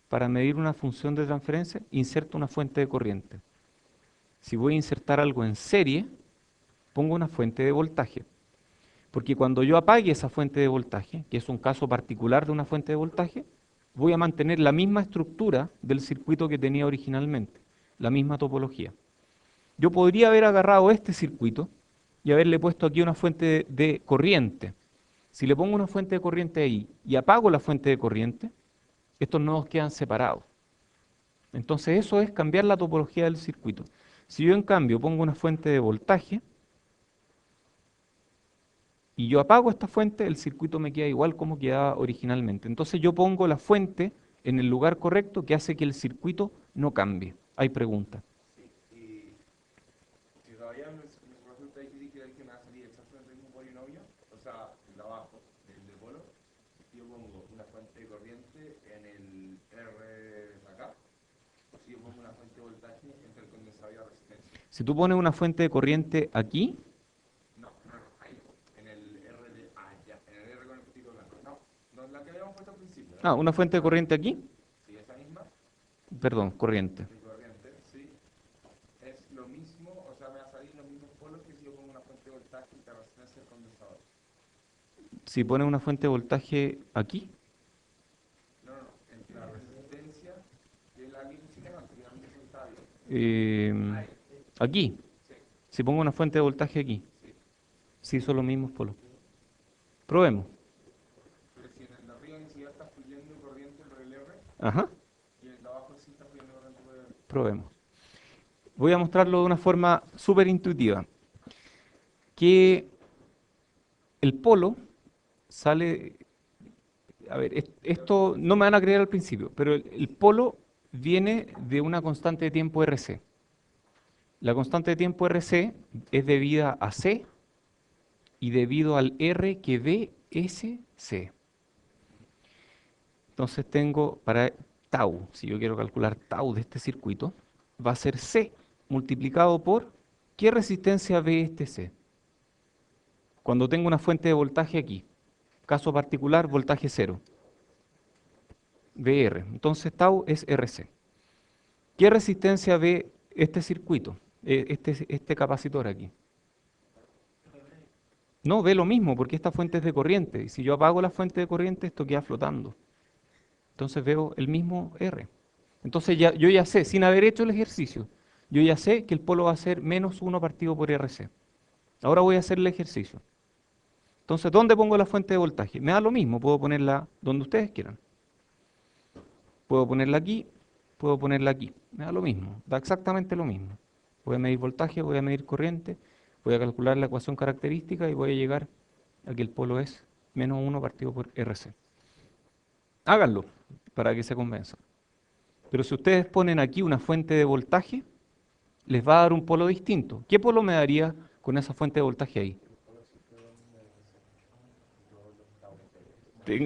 para medir una función de transferencia, inserto una fuente de corriente. Si voy a insertar algo en serie, pongo una fuente de voltaje. Porque cuando yo apague esa fuente de voltaje, que es un caso particular de una fuente de voltaje, voy a mantener la misma estructura del circuito que tenía originalmente, la misma topología. Yo podría haber agarrado este circuito y haberle puesto aquí una fuente de corriente. Si le pongo una fuente de corriente ahí y apago la fuente de corriente, estos nodos quedan separados. Entonces eso es cambiar la topología del circuito. Si yo en cambio pongo una fuente de voltaje y yo apago esta fuente, el circuito me queda igual como quedaba originalmente. Entonces yo pongo la fuente en el lugar correcto que hace que el circuito no cambie. Hay preguntas. Sí, y si todavía me resulta difícil creer que me va a salir exactamente el mismo polinomio, o sea, el de abajo, el de polo, si yo pongo una fuente de corriente en el R de acá, o si yo pongo una fuente de voltaje entre el condensador y la resistencia. Si tú pones una fuente de corriente aquí, No, no, no, ahí, en el R de, ya, en el R con el puntito blanco. No, no, la que habíamos puesto al principio, ¿no? una fuente de corriente aquí, Sí, esa misma, perdón, corriente. de corriente, sí, es lo mismo, o sea, me va a salir los mismos polos que si yo pongo una fuente de voltaje y la resistencia del condensador. Si pones una fuente de voltaje aquí, No, no, no, entre la resistencia de la línea antes, que la línea está bien. eh, aquí, Sí, si pongo una fuente de voltaje aquí, sí. sí son los mismos polos. Probemos. Pero si en el de arriba ni siquiera está fluyendo corriente por el R, Ajá, y en el de abajo sí está fluyendo corriente por el R. probemos. Voy a mostrarlo de una forma súper intuitiva. Que el polo sale, a ver, esto no me van a creer al principio, pero el polo viene de una constante de tiempo RC. La constante de tiempo RC es debida a C y debido al R que ve ese C. Entonces tengo para tau, si yo quiero calcular tau de este circuito, va a ser C multiplicado por ¿qué resistencia ve este C? Cuando tengo una fuente de voltaje aquí, caso particular, voltaje 0, VR. Entonces tau es RC. ¿Qué resistencia ve este circuito, este capacitor aquí? No, ve lo mismo, porque esta fuente es de corriente. Y si yo apago la fuente de corriente, esto queda flotando. Entonces veo el mismo R. Entonces yo ya sé, sin haber hecho el ejercicio, yo ya sé que el polo va a ser menos 1 partido por RC. Ahora voy a hacer el ejercicio. Entonces, ¿dónde pongo la fuente de voltaje? Me da lo mismo, puedo ponerla donde ustedes quieran. Puedo ponerla aquí, puedo ponerla aquí. Me da lo mismo, da exactamente lo mismo. Voy a medir voltaje, voy a medir corriente, voy a calcular la ecuación característica y voy a llegar a que el polo es menos 1 partido por RC. Háganlo para que se convenzan. Pero si ustedes ponen aquí una fuente de voltaje, les va a dar un polo distinto. ¿Qué polo me daría con esa fuente de voltaje ahí?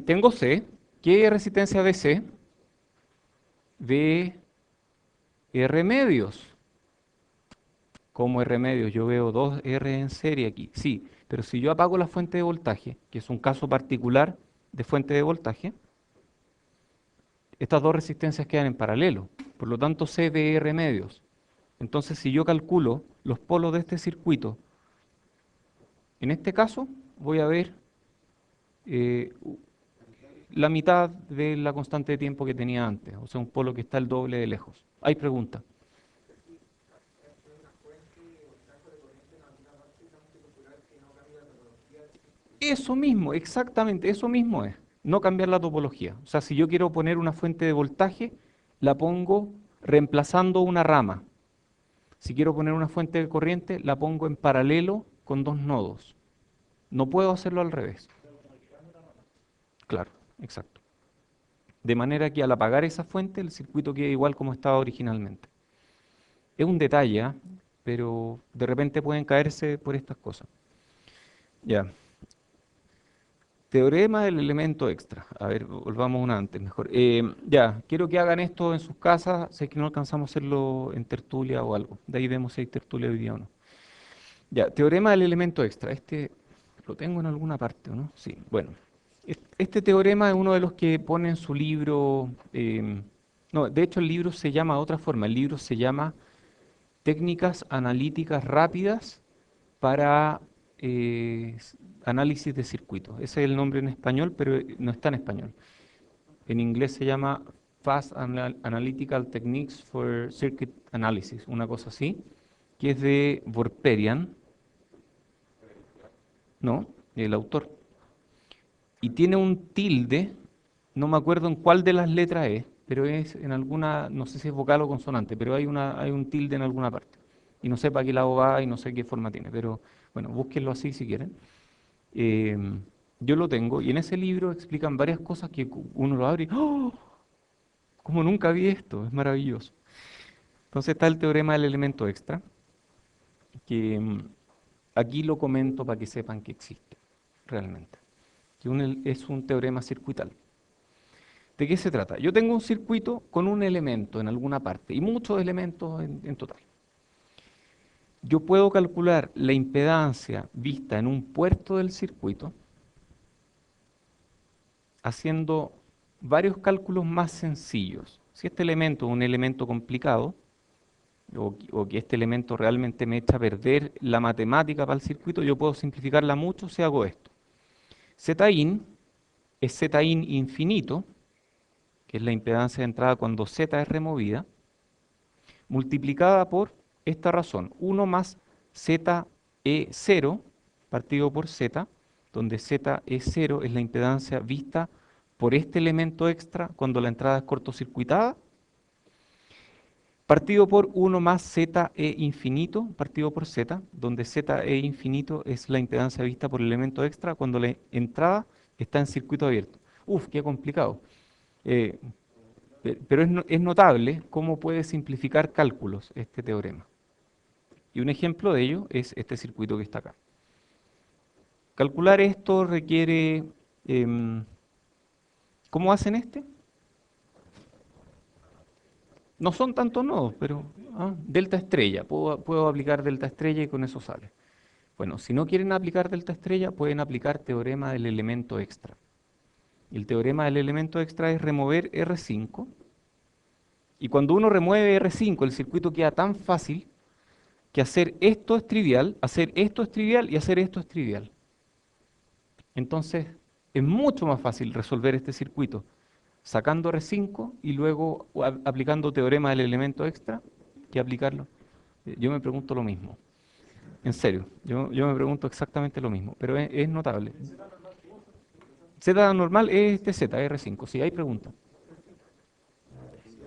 Tengo C. ¿Qué resistencia ve C? Ve R medios. ¿Cómo R medios? Yo veo dos R en serie aquí. Sí, pero si yo apago la fuente de voltaje, que es un caso particular de fuente de voltaje, estas dos resistencias quedan en paralelo. Por lo tanto, C ve R medios. Entonces, si yo calculo los polos de este circuito, en este caso voy a ver eh, la mitad de la constante de tiempo que tenía antes, o sea, un polo que está el doble de lejos. ¿Hay pregunta? Eso mismo, exactamente, eso mismo es, no cambiar la topología. O sea, si yo quiero poner una fuente de voltaje, la pongo reemplazando una rama. Si quiero poner una fuente de corriente, la pongo en paralelo con dos nodos. No puedo hacerlo al revés. Claro, exacto. De manera que al apagar esa fuente, el circuito queda igual como estaba originalmente. Es un detalle, ¿ah? Pero de repente pueden caerse por estas cosas. Ya. Teorema del elemento extra. A ver, volvamos una antes, mejor. Ya, quiero que hagan esto en sus casas. Sé que no alcanzamos a hacerlo en tertulia o algo. De ahí vemos si hay tertulia hoy día o no. Ya, teorema del elemento extra. Este lo tengo en alguna parte, ¿o no? Sí, bueno. Este teorema es uno de los que pone en su libro. No, de hecho, el libro se llama de otra forma. El libro se llama Técnicas analíticas rápidas para análisis de circuitos. Ese es el nombre en español, pero no está en español. En inglés se llama Fast Analytical Techniques for Circuit Analysis, una cosa así, que es de Vorperian, ¿no? El autor. Y tiene un tilde, no me acuerdo en cuál de las letras es, pero es en alguna, no sé si es vocal o consonante, pero hay un tilde en alguna parte. y no sé para qué lado va y no sé qué forma tiene, pero bueno, búsquenlo así si quieren. Eh, yo lo tengo y en ese libro explican varias cosas que uno lo abre y ¡oh! Como nunca vi esto, es maravilloso. Entonces está el teorema del elemento extra, que aquí lo comento para que sepan que existe realmente, que es un teorema circuital. ¿De qué se trata? Yo tengo un circuito con un elemento en alguna parte y muchos elementos en total. Yo puedo calcular la impedancia vista en un puerto del circuito haciendo varios cálculos más sencillos. Si este elemento es un elemento complicado, o que este elemento realmente me echa a perder la matemática para el circuito, yo puedo simplificarla mucho si hago esto. Zin es Zin infinito, que es la impedancia de entrada cuando Z es removida, multiplicada por esta razón, 1 más ZE0 partido por Z, donde ZE0 es la impedancia vista por este elemento extra cuando la entrada es cortocircuitada, partido por 1 más ZE infinito, partido por Z, donde ZE infinito es la impedancia vista por el elemento extra cuando la entrada está en circuito abierto. Uf, qué complicado. Eh, pero es notable cómo puede simplificar cálculos este teorema. Y un ejemplo de ello es este circuito que está acá. Calcular esto requiere... ¿cómo hacen este? No son tantos nodos, pero delta estrella. Puedo aplicar delta estrella y con eso sale. Bueno, si no quieren aplicar delta estrella, pueden aplicar teorema del elemento extra. Y el teorema del elemento extra es remover R5. Y cuando uno remueve R5, el circuito queda tan fácil que hacer esto es trivial, hacer esto es trivial y hacer esto es trivial. Entonces, es mucho más fácil resolver este circuito sacando R5 y luego aplicando teorema del elemento extra que aplicarlo. Yo me pregunto lo mismo. En serio, yo me pregunto exactamente lo mismo, pero es notable. Z normal es este Z, R5, si hay preguntas.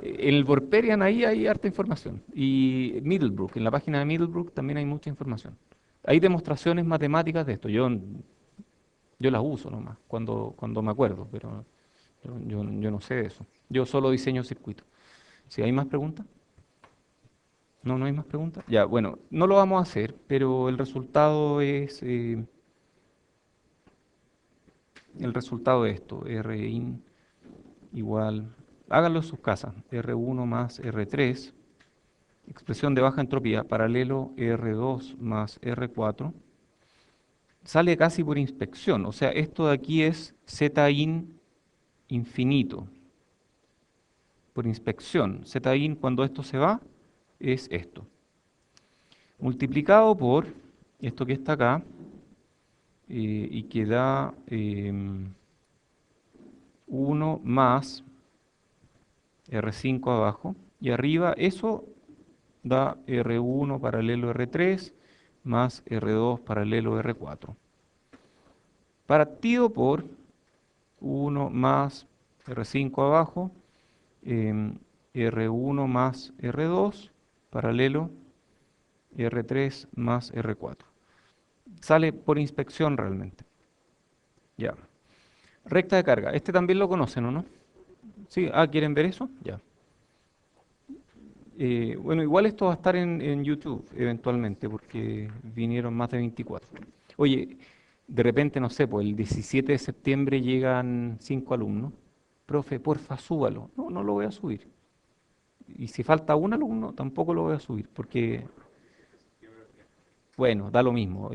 En el Vorperian ahí hay harta información. Y Middlebrook, en la página de Middlebrook también hay mucha información. Hay demostraciones matemáticas de esto. Yo las uso nomás cuando me acuerdo, pero yo no sé de eso. Yo solo diseño circuitos. Si hay más preguntas. No, no hay más preguntas. Ya, bueno, no lo vamos a hacer, pero el resultado de esto, Rin igual, háganlo en sus casas, R1 más R3, expresión de baja entropía, paralelo R2 más R4, sale casi por inspección, o sea, esto de aquí es Zin infinito, por inspección. Zin cuando esto se va, es esto. Multiplicado por esto que está acá, y que da 1 más R5 abajo, y arriba eso da R1 paralelo R3 más R2 paralelo R4. Partido por 1 más R5 abajo, R1 más R2 paralelo R3 más R4. Sale por inspección realmente. Ya. Recta de carga. Este también lo conocen, ¿o no? Sí, ¿quieren ver eso? Ya. Bueno, igual esto va a estar en YouTube eventualmente, porque vinieron más de 24. Oye, de repente, no sé, pues el 17 de septiembre llegan 5 alumnos. Profe, porfa, súbalo. No, no lo voy a subir. Y si falta un alumno, tampoco lo voy a subir, porque, bueno, da lo mismo.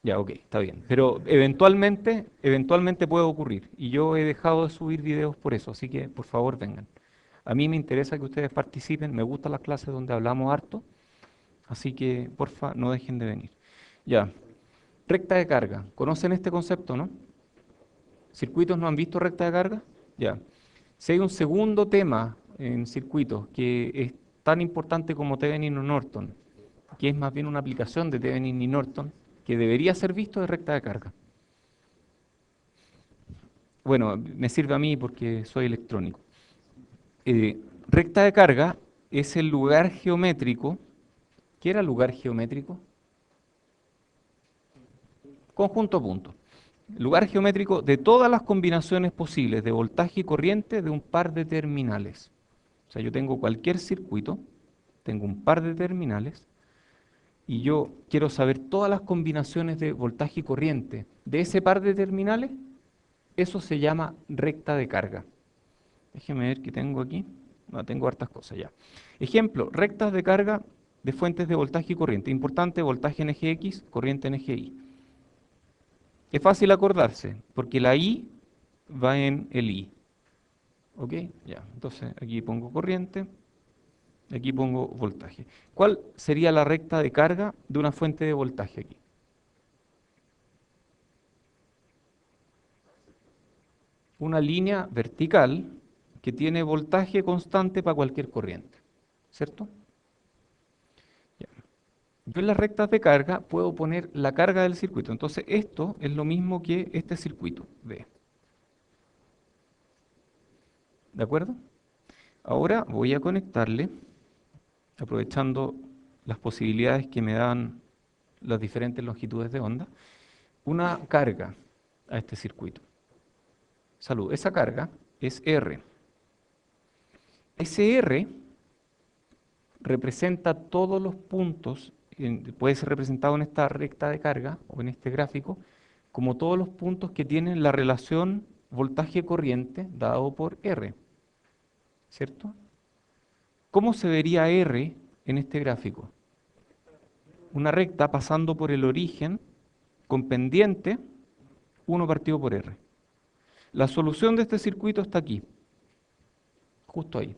Ya, ok, está bien. Pero eventualmente puede ocurrir. Y yo he dejado de subir videos por eso, así que por favor vengan. A mí me interesa que ustedes participen, me gustan las clases donde hablamos harto, así que porfa, no dejen de venir. Ya, recta de carga. ¿Conocen este concepto, no? ¿Circuitos no han visto recta de carga? Ya. Si hay un segundo tema en circuitos que es tan importante como Thevenin o Norton, que es más bien una aplicación de Thevenin y Norton, que debería ser visto de recta de carga. Bueno, me sirve a mí porque soy electrónico. Recta de carga es el lugar geométrico. ¿Qué era lugar geométrico? Conjunto punto. Lugar geométrico de todas las combinaciones posibles de voltaje y corriente de un par de terminales. O sea, yo tengo cualquier circuito, tengo un par de terminales, y yo quiero saber todas las combinaciones de voltaje y corriente de ese par de terminales. Eso se llama recta de carga. Déjeme ver qué tengo aquí. No, tengo hartas cosas ya. Ejemplo, rectas de carga de fuentes de voltaje y corriente. Importante, voltaje en eje X, corriente en eje Y. Es fácil acordarse, porque la I va en el I. ¿Ok? Ya, entonces aquí pongo corriente, aquí pongo voltaje. ¿Cuál sería la recta de carga de una fuente de voltaje aquí? Una línea vertical que tiene voltaje constante para cualquier corriente, ¿cierto? Ya. Yo en las rectas de carga puedo poner la carga del circuito. Entonces esto es lo mismo que este circuito, V. ¿De acuerdo? Ahora voy a conectarle, aprovechando las posibilidades que me dan las diferentes longitudes de onda, una carga a este circuito. Salud. Esa carga es R. Ese R representa todos los puntos, puede ser representado en esta recta de carga o en este gráfico, como todos los puntos que tienen la relación voltaje-corriente dado por R, ¿cierto? ¿Cómo se vería R en este gráfico? Una recta pasando por el origen con pendiente 1 partido por R. La solución de este circuito está aquí, justo ahí.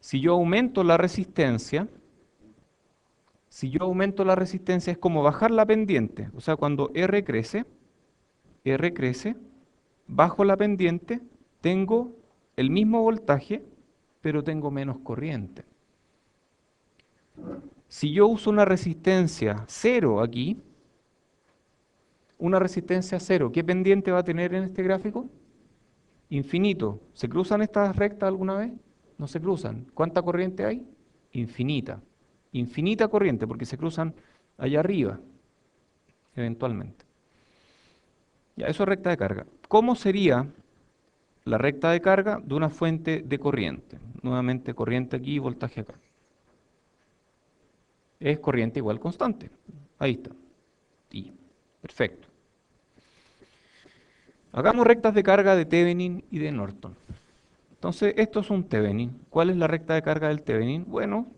Si yo aumento la resistencia, es como bajar la pendiente. O sea, cuando R crece, bajo la pendiente, tengo el mismo voltaje, pero tengo menos corriente. Si yo uso una resistencia 0 aquí, una resistencia 0, ¿qué pendiente va a tener en este gráfico? Infinito. ¿Se cruzan estas rectas alguna vez? No se cruzan. ¿Cuánta corriente hay? Infinita. Infinita corriente, porque se cruzan allá arriba, eventualmente. Ya, eso es recta de carga. ¿Cómo sería la recta de carga de una fuente de corriente? Nuevamente corriente aquí y voltaje acá. Es corriente igual constante. Ahí está. Y, perfecto. Hagamos rectas de carga de Thevenin y de Norton. Entonces, esto es un Thevenin. ¿Cuál es la recta de carga del Thevenin? Bueno,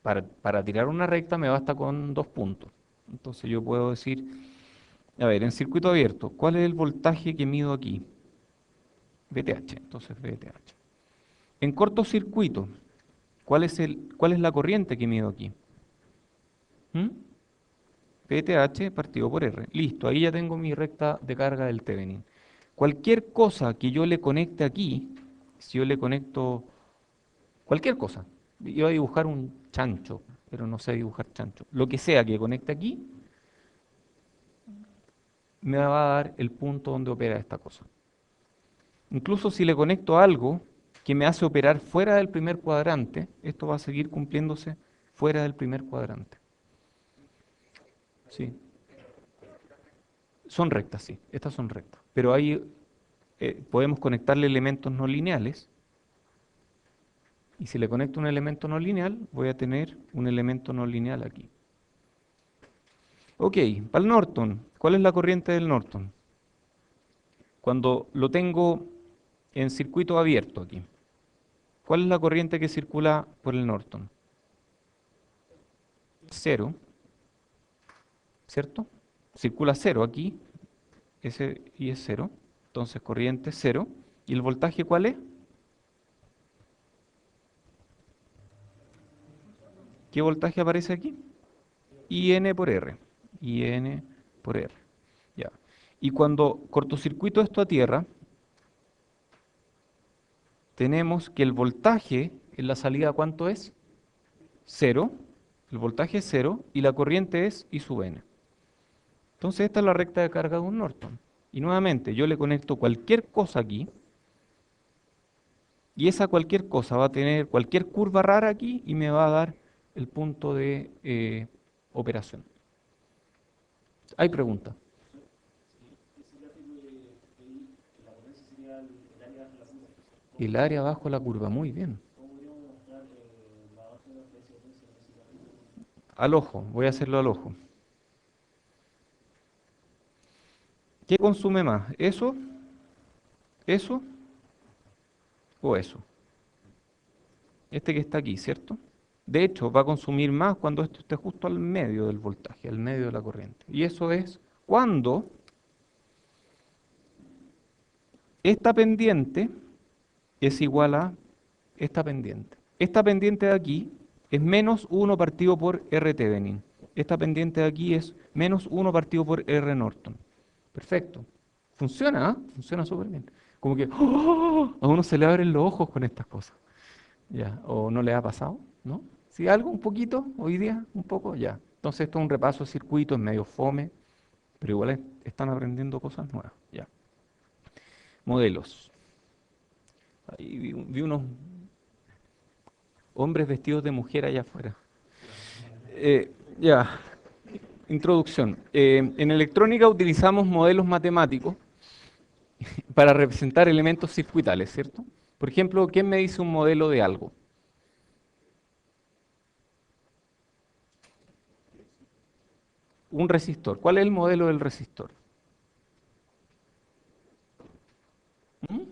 para tirar una recta me basta con 2 puntos. Entonces yo puedo decir, a ver, en circuito abierto, ¿cuál es el voltaje que mido aquí? VTH, entonces VTH. En cortocircuito, ¿cuál es la corriente que mido aquí? ¿Mm? VTH partido por R. Listo, ahí ya tengo mi recta de carga del Thevenin. Cualquier cosa que yo le conecte aquí, si yo le conecto cualquier cosa, iba a dibujar un chancho, pero no sé dibujar chancho. Lo que sea que conecte aquí, me va a dar el punto donde opera esta cosa. Incluso si le conecto algo que me hace operar fuera del primer cuadrante, esto va a seguir cumpliéndose fuera del primer cuadrante. Sí. Son rectas, sí, estas son rectas. Pero ahí podemos conectarle elementos no lineales. Y si le conecto un elemento no lineal, voy a tener un elemento no lineal aquí. Ok, para el Norton, ¿cuál es la corriente del Norton? Cuando lo tengo en circuito abierto aquí, ¿cuál es la corriente que circula por el Norton? 0, ¿cierto? Circula 0 aquí, ese y es 0, entonces corriente 0. ¿Y el voltaje cuál es? ¿Qué voltaje aparece aquí? IN por R. IN por R. Ya. Y cuando cortocircuito esto a tierra, tenemos que el voltaje en la salida, ¿cuánto es? 0. El voltaje es 0 y la corriente es I sub N. Entonces esta es la recta de carga de un Norton. Y nuevamente yo le conecto cualquier cosa aquí Y esa cualquier cosa va a tener cualquier curva rara aquí y me va a dar el punto de operación. ¿Hay pregunta? El área bajo la curva, muy bien. Al ojo, voy a hacerlo al ojo. ¿Qué consume más? ¿Eso? ¿Eso? ¿O eso? Este que está aquí, ¿cierto? De hecho, va a consumir más cuando esto esté justo al medio del voltaje, al medio de la corriente. Y eso es cuando esta pendiente es igual a esta pendiente. Esta pendiente de aquí es menos 1 partido por R Thevenin. Esta pendiente de aquí es menos 1 partido por R Norton. Perfecto. Funciona, ¿ah? Funciona súper bien. Como que ¡oh! A uno se le abren los ojos con estas cosas. Ya, o no le ha pasado, ¿no? Si algo, un poquito, hoy día, un poco, ya. Entonces esto es un repaso de circuitos, medio fome, pero igual están aprendiendo cosas nuevas, ya. Modelos. Ahí vi unos hombres vestidos de mujer allá afuera. Ya, introducción. En electrónica utilizamos modelos matemáticos para representar elementos circuitales, ¿cierto? Por ejemplo, ¿quién me dice un modelo de algo? Un resistor. ¿Cuál es el modelo del resistor? ¿Mm?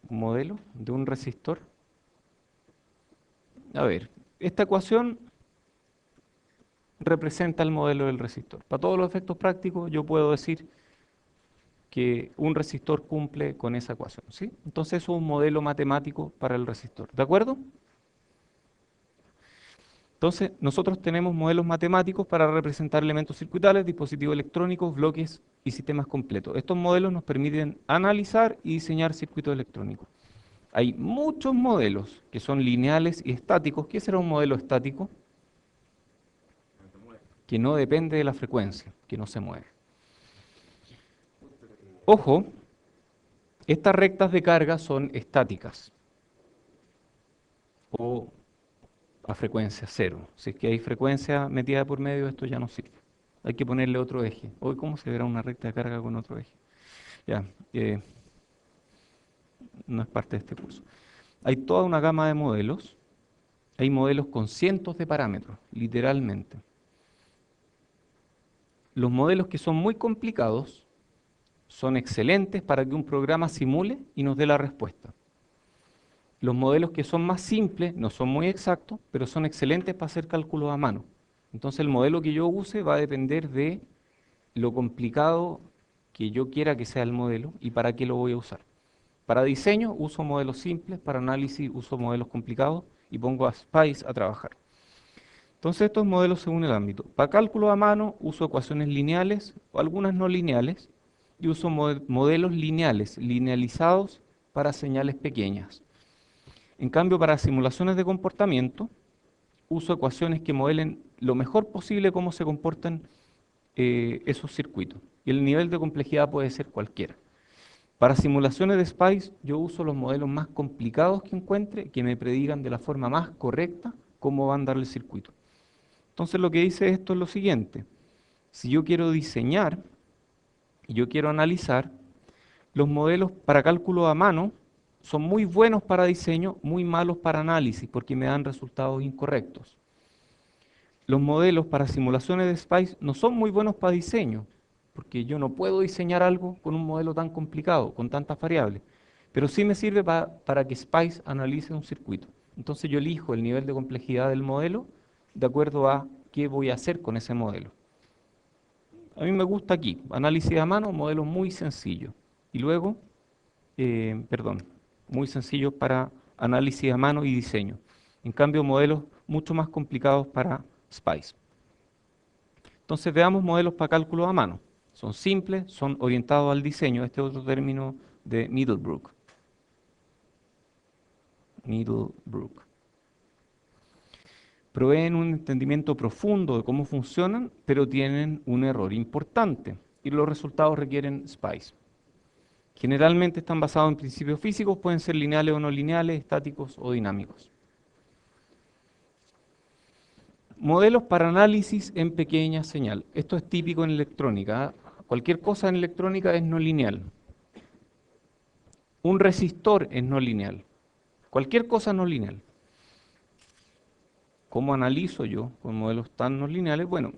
¿Un modelo de un resistor? A ver, esta ecuación representa el modelo del resistor. Para todos los efectos prácticos, yo puedo decir que un resistor cumple con esa ecuación, ¿sí? Entonces eso es un modelo matemático para el resistor, ¿de acuerdo? Entonces, nosotros tenemos modelos matemáticos para representar elementos circuitales, dispositivos electrónicos, bloques y sistemas completos. Estos modelos nos permiten analizar y diseñar circuitos electrónicos. Hay muchos modelos que son lineales y estáticos. ¿Qué será un modelo estático? Que no depende de la frecuencia, que no se mueve. Ojo, estas rectas de carga son estáticas o a frecuencia cero. Si es que hay frecuencia metida por medio, esto ya no sirve. Hay que ponerle otro eje. Hoy, ¿cómo se verá una recta de carga con otro eje? Ya, no es parte de este curso. Hay toda una gama de modelos. Hay modelos con cientos de parámetros, literalmente. Los modelos que son muy complicados son excelentes para que un programa simule y nos dé la respuesta. Los modelos que son más simples no son muy exactos, pero son excelentes para hacer cálculos a mano. Entonces el modelo que yo use va a depender de lo complicado que yo quiera que sea el modelo y para qué lo voy a usar. Para diseño uso modelos simples, para análisis uso modelos complicados y pongo a SPICE a trabajar. Entonces estos modelos según el ámbito. Para cálculo a mano uso ecuaciones lineales o algunas no lineales y uso modelos lineales, linealizados para señales pequeñas. En cambio, para simulaciones de comportamiento, uso ecuaciones que modelen lo mejor posible cómo se comportan esos circuitos. Y el nivel de complejidad puede ser cualquiera. Para simulaciones de SPICE, yo uso los modelos más complicados que encuentre, que me predigan de la forma más correcta cómo va a andar el circuito. Entonces, lo que dice esto es lo siguiente. Si yo quiero diseñar y yo quiero analizar, los modelos para cálculo a mano son muy buenos para diseño, muy malos para análisis, porque me dan resultados incorrectos. Los modelos para simulaciones de SPICE no son muy buenos para diseño, porque yo no puedo diseñar algo con un modelo tan complicado, con tantas variables, pero sí me sirve para que SPICE analice un circuito. Entonces yo elijo el nivel de complejidad del modelo de acuerdo a qué voy a hacer con ese modelo. A mí me gusta aquí, análisis a mano, modelo muy sencillo. Y luego, muy sencillo para análisis a mano y diseño. En cambio, modelos mucho más complicados para SPICE. Entonces veamos modelos para cálculo a mano. Son simples, son orientados al diseño. Este es otro término de Middlebrook. Middlebrook. Proveen un entendimiento profundo de cómo funcionan, pero tienen un error importante y los resultados requieren SPICE. Generalmente están basados en principios físicos, pueden ser lineales o no lineales, estáticos o dinámicos. Modelos para análisis en pequeña señal. Esto es típico en electrónica. ¿Ah? Cualquier cosa en electrónica es no lineal. Un resistor es no lineal. Cualquier cosa no lineal. ¿Cómo analizo yo con modelos tan no lineales? Bueno,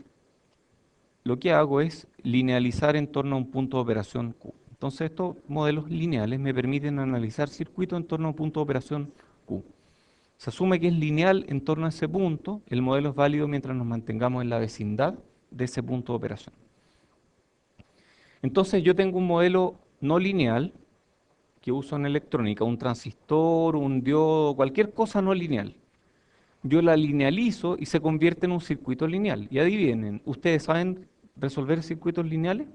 lo que hago es linealizar en torno a un punto de operación Q. Entonces estos modelos lineales me permiten analizar circuitos en torno a un punto de operación Q. Se asume que es lineal en torno a ese punto, el modelo es válido mientras nos mantengamos en la vecindad de ese punto de operación. Entonces yo tengo un modelo no lineal que uso en electrónica, un transistor, un diodo, cualquier cosa no lineal. Yo la linealizo y se convierte en un circuito lineal. Y adivinen, ¿ustedes saben resolver circuitos lineales?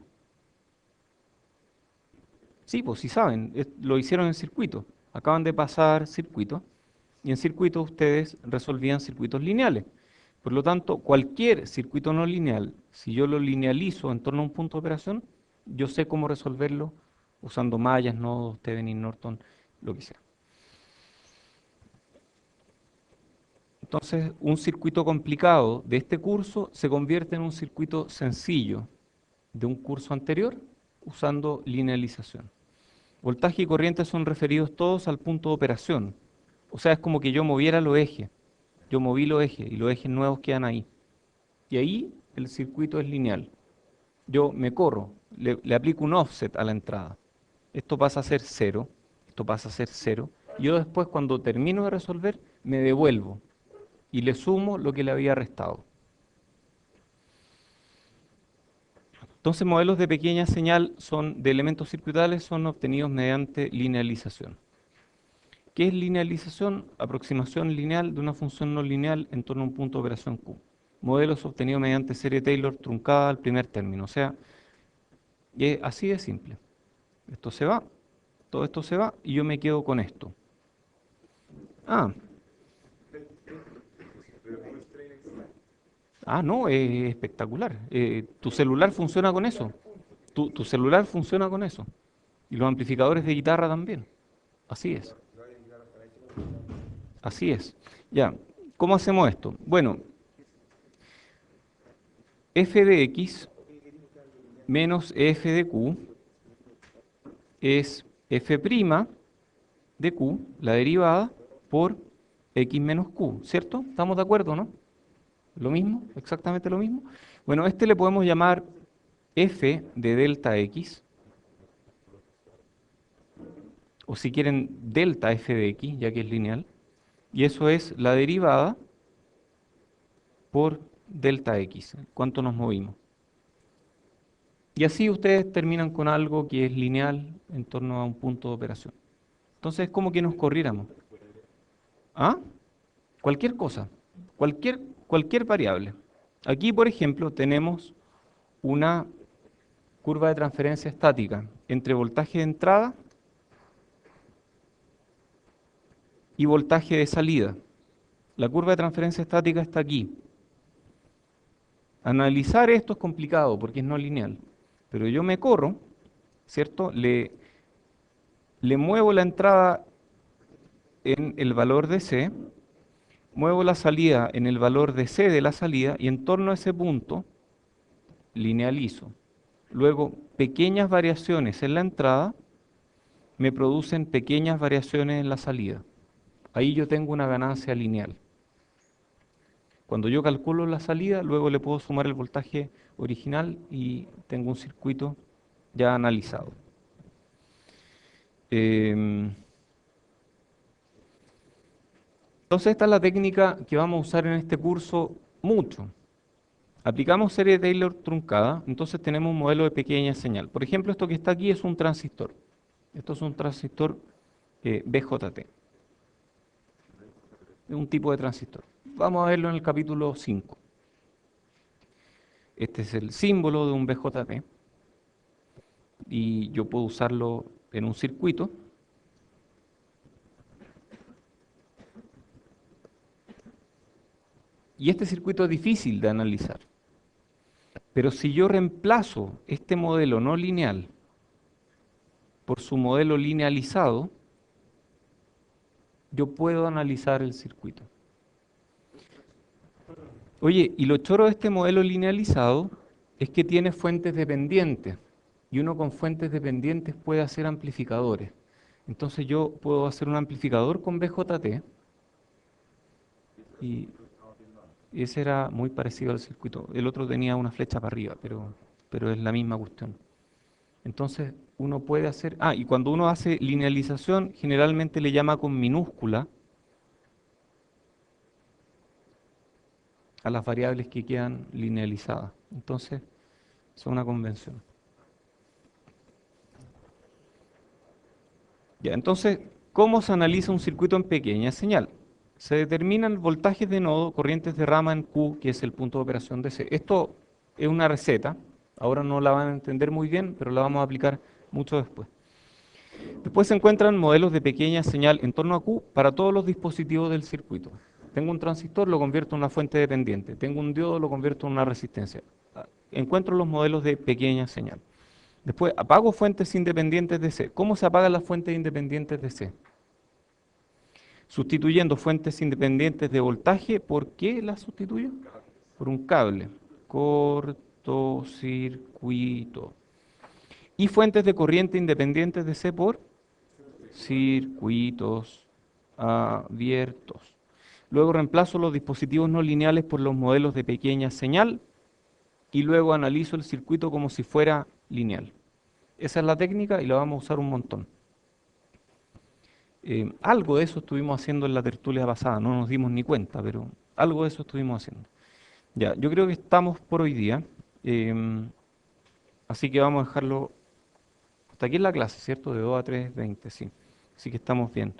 Sí, pues sí saben, lo hicieron en circuito. Acaban de pasar circuito y en circuito ustedes resolvían circuitos lineales. Por lo tanto, cualquier circuito no lineal, si yo lo linealizo en torno a un punto de operación, yo sé cómo resolverlo usando mallas, nodos, Thevenin, Norton, lo que sea. Entonces, un circuito complicado de este curso se convierte en un circuito sencillo de un curso anterior usando linealización. Voltaje y corriente son referidos todos al punto de operación. O sea, es como que yo moviera los ejes. Yo moví los ejes y los ejes nuevos quedan ahí. Y ahí el circuito es lineal. Yo me corro, le aplico un offset a la entrada. Esto pasa a ser cero, esto pasa a ser cero. Y yo después, cuando termino de resolver, me devuelvo y le sumo lo que le había restado. Entonces, modelos de pequeña señal de elementos circuitales son obtenidos mediante linealización. ¿Qué es linealización? Aproximación lineal de una función no lineal en torno a un punto de operación Q. Modelos obtenidos mediante serie Taylor truncada al primer término. O sea, es así de simple. Esto se va, todo esto se va y yo me quedo con esto. Ah, no, es espectacular. Tu celular funciona con eso. Tu celular funciona con eso. Y los amplificadores de guitarra también. Así es. Así es. Ya, ¿cómo hacemos esto? Bueno, f de x menos f de q es f' de q, la derivada, por x menos q, ¿cierto? ¿Estamos de acuerdo, no? ¿Lo mismo? ¿Exactamente lo mismo? Bueno, este le podemos llamar f de delta x, o si quieren, delta f de x, ya que es lineal, y eso es la derivada por delta x, cuánto nos movimos. Y así ustedes terminan con algo que es lineal en torno a un punto de operación. Entonces es como que nos corriéramos. ¿Ah? Cualquier cosa, cualquier variable. Aquí, por ejemplo, tenemos una curva de transferencia estática entre voltaje de entrada y voltaje de salida. La curva de transferencia estática está aquí. Analizar esto es complicado porque es no lineal, pero yo me corro, ¿cierto? Le muevo la entrada en el valor de C, muevo la salida en el valor de C de la salida y en torno a ese punto linealizo. Luego, pequeñas variaciones en la entrada me producen pequeñas variaciones en la salida. Ahí yo tengo una ganancia lineal. Cuando yo calculo la salida, luego le puedo sumar el voltaje original y tengo un circuito ya analizado. Entonces esta es la técnica que vamos a usar en este curso mucho. Aplicamos serie de Taylor truncada, entonces tenemos un modelo de pequeña señal. Por ejemplo, esto que está aquí es un transistor. Esto es un transistor BJT. Es un tipo de transistor. Vamos a verlo en el capítulo 5. Este es el símbolo de un BJT. Y yo puedo usarlo en un circuito. Y este circuito es difícil de analizar. Pero si yo reemplazo este modelo no lineal por su modelo linealizado, yo puedo analizar el circuito. Oye, y lo choro de este modelo linealizado es que tiene fuentes dependientes, y uno con fuentes dependientes puede hacer amplificadores. Entonces yo puedo hacer un amplificador con BJT, y ese era muy parecido al circuito. El otro tenía una flecha para arriba, pero es la misma cuestión. Entonces uno puede hacer... Ah, y cuando uno hace linealización, generalmente le llama con minúscula a las variables que quedan linealizadas. Entonces, es una convención. Ya, entonces, ¿cómo se analiza un circuito en pequeña señal? Se determinan voltajes de nodo, corrientes de rama en Q, que es el punto de operación de C. Esto es una receta, ahora no la van a entender muy bien, pero la vamos a aplicar mucho después. Después se encuentran modelos de pequeña señal en torno a Q para todos los dispositivos del circuito. Tengo un transistor, lo convierto en una fuente dependiente. Tengo un diodo, lo convierto en una resistencia. Encuentro los modelos de pequeña señal. Después apago fuentes independientes de C. ¿Cómo se apagan las fuentes independientes de C? Sustituyendo fuentes independientes de voltaje, ¿por qué las sustituyo? Por un cable. Cortocircuito. Y fuentes de corriente independientes de C por circuitos abiertos. Luego reemplazo los dispositivos no lineales por los modelos de pequeña señal y luego analizo el circuito como si fuera lineal. Esa es la técnica y la vamos a usar un montón. Algo de eso estuvimos haciendo en la tertulia pasada, no nos dimos ni cuenta, pero algo de eso estuvimos haciendo. Ya, yo creo que estamos por hoy día, así que vamos a dejarlo hasta aquí en la clase, ¿cierto? De 2 a 3:20, sí. Así que estamos bien.